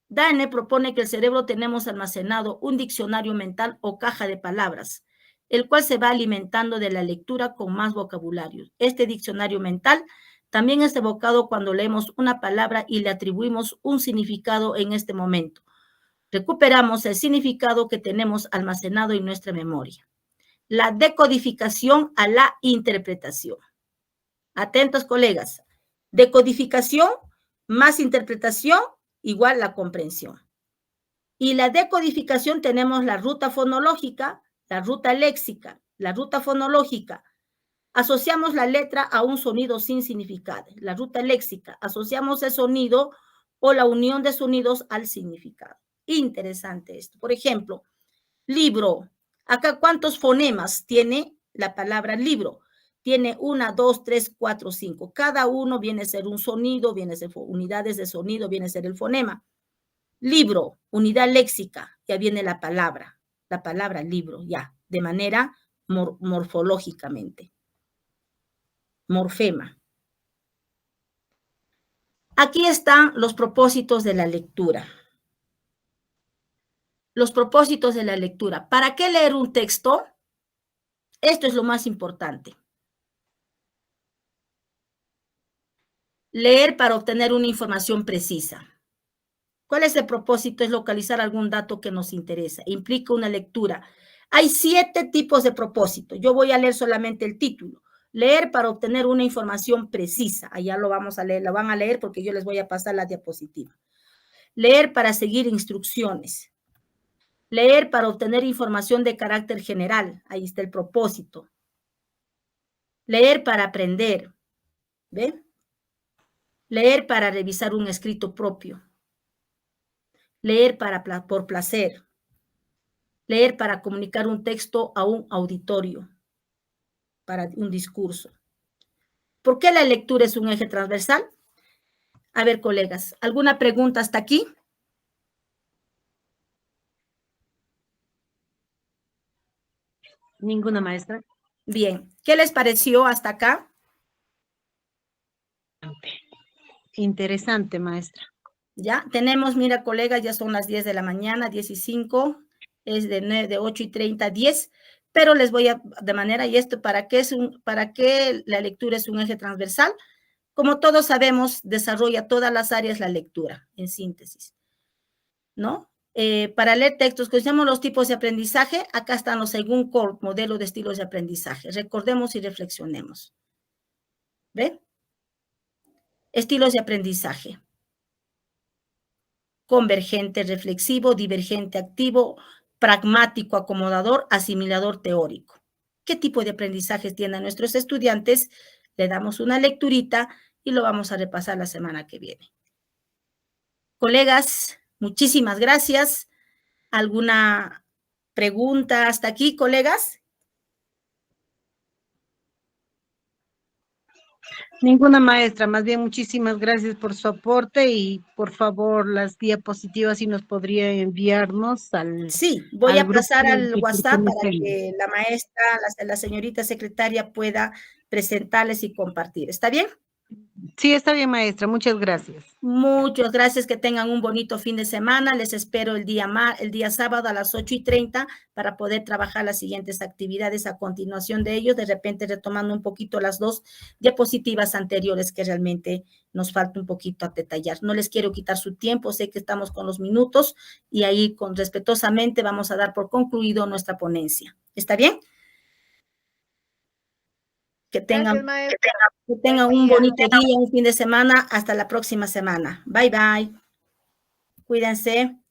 S2: Dane propone que el cerebro tenemos almacenado un diccionario mental o caja de palabras, el cual se va alimentando de la lectura con más vocabulario. Este diccionario mental también es evocado cuando leemos una palabra y le atribuimos un significado en este momento. Recuperamos el significado que tenemos almacenado en nuestra memoria. La decodificación a la interpretación. Atentos, colegas. Decodificación más interpretación igual la comprensión. Y la decodificación tenemos la ruta fonológica, la ruta léxica, la ruta fonológica. Asociamos la letra a un sonido sin significado. La ruta léxica, asociamos el sonido o la unión de sonidos al significado. Interesante esto. Por ejemplo, libro. Acá, ¿cuántos fonemas tiene la palabra libro? Tiene 1, 2, 3, 4, 5. Cada uno viene a ser un sonido, viene a ser unidades de sonido, viene a ser el fonema. Libro, unidad léxica, ya viene la palabra libro, ya, de manera morfológicamente. Morfema. Aquí están los propósitos de la lectura. Los propósitos de la lectura. ¿Para qué leer un texto? Esto es lo más importante. Leer para obtener una información precisa. ¿Cuál es el propósito? Es localizar algún dato que nos interesa. Implica una lectura. Hay 7 tipos de propósito. Yo voy a leer solamente el título. Leer para obtener una información precisa. Allá lo vamos a leer, lo van a leer porque yo les voy a pasar la diapositiva. Leer para seguir instrucciones. Leer para obtener información de carácter general. Ahí está el propósito. Leer para aprender. ¿Ven? Leer para revisar un escrito propio. Leer por placer. Leer para comunicar un texto a un auditorio, para un discurso. ¿Por qué la lectura es un eje transversal? A ver, colegas, ¿alguna pregunta hasta aquí?
S4: Ninguna, maestra.
S2: Bien, ¿qué les pareció hasta acá?
S4: Interesante, maestra.
S2: Ya, tenemos, mira, colegas, ya son las 10 de la mañana, 10:05, es de 8:30 a 10, pero les voy a, de manera, y esto, ¿para qué la lectura es un eje transversal? Como todos sabemos, desarrolla todas las áreas la lectura, en síntesis, ¿no? Para leer textos, conocemos los tipos de aprendizaje, acá están los según CORE, modelo de estilos de aprendizaje. Recordemos y reflexionemos. ¿Ven? Estilos de aprendizaje. Convergente, reflexivo, divergente, activo, pragmático, acomodador, asimilador, teórico. ¿Qué tipo de aprendizajes tienen nuestros estudiantes? Le damos una lecturita y lo vamos a repasar la semana que viene. Colegas, muchísimas gracias. ¿Alguna pregunta hasta aquí, colegas?
S4: Ninguna, maestra, más bien muchísimas gracias por su aporte y por favor las diapositivas si nos podría enviarnos al
S2: Sí, voy a
S4: grupo
S2: pasar al
S4: que
S2: WhatsApp para
S4: pertenecemos.
S2: que la maestra, la señorita secretaria pueda presentarles y compartir. ¿Está bien?
S4: Sí, está bien, maestra. Muchas gracias.
S2: Muchas gracias, que tengan un bonito fin de semana. Les espero el día sábado a las 8:30 para poder trabajar las siguientes actividades a continuación de ello, de repente retomando un poquito las dos diapositivas anteriores que realmente nos falta un poquito a detallar. No les quiero quitar su tiempo, sé que estamos con los minutos y ahí respetuosamente vamos a dar por concluido nuestra ponencia. ¿Está bien? Que tengan,
S3: Gracias, maestra.
S2: que tengan un bonito día, un fin de semana. Hasta la próxima semana. Bye, bye. Cuídense.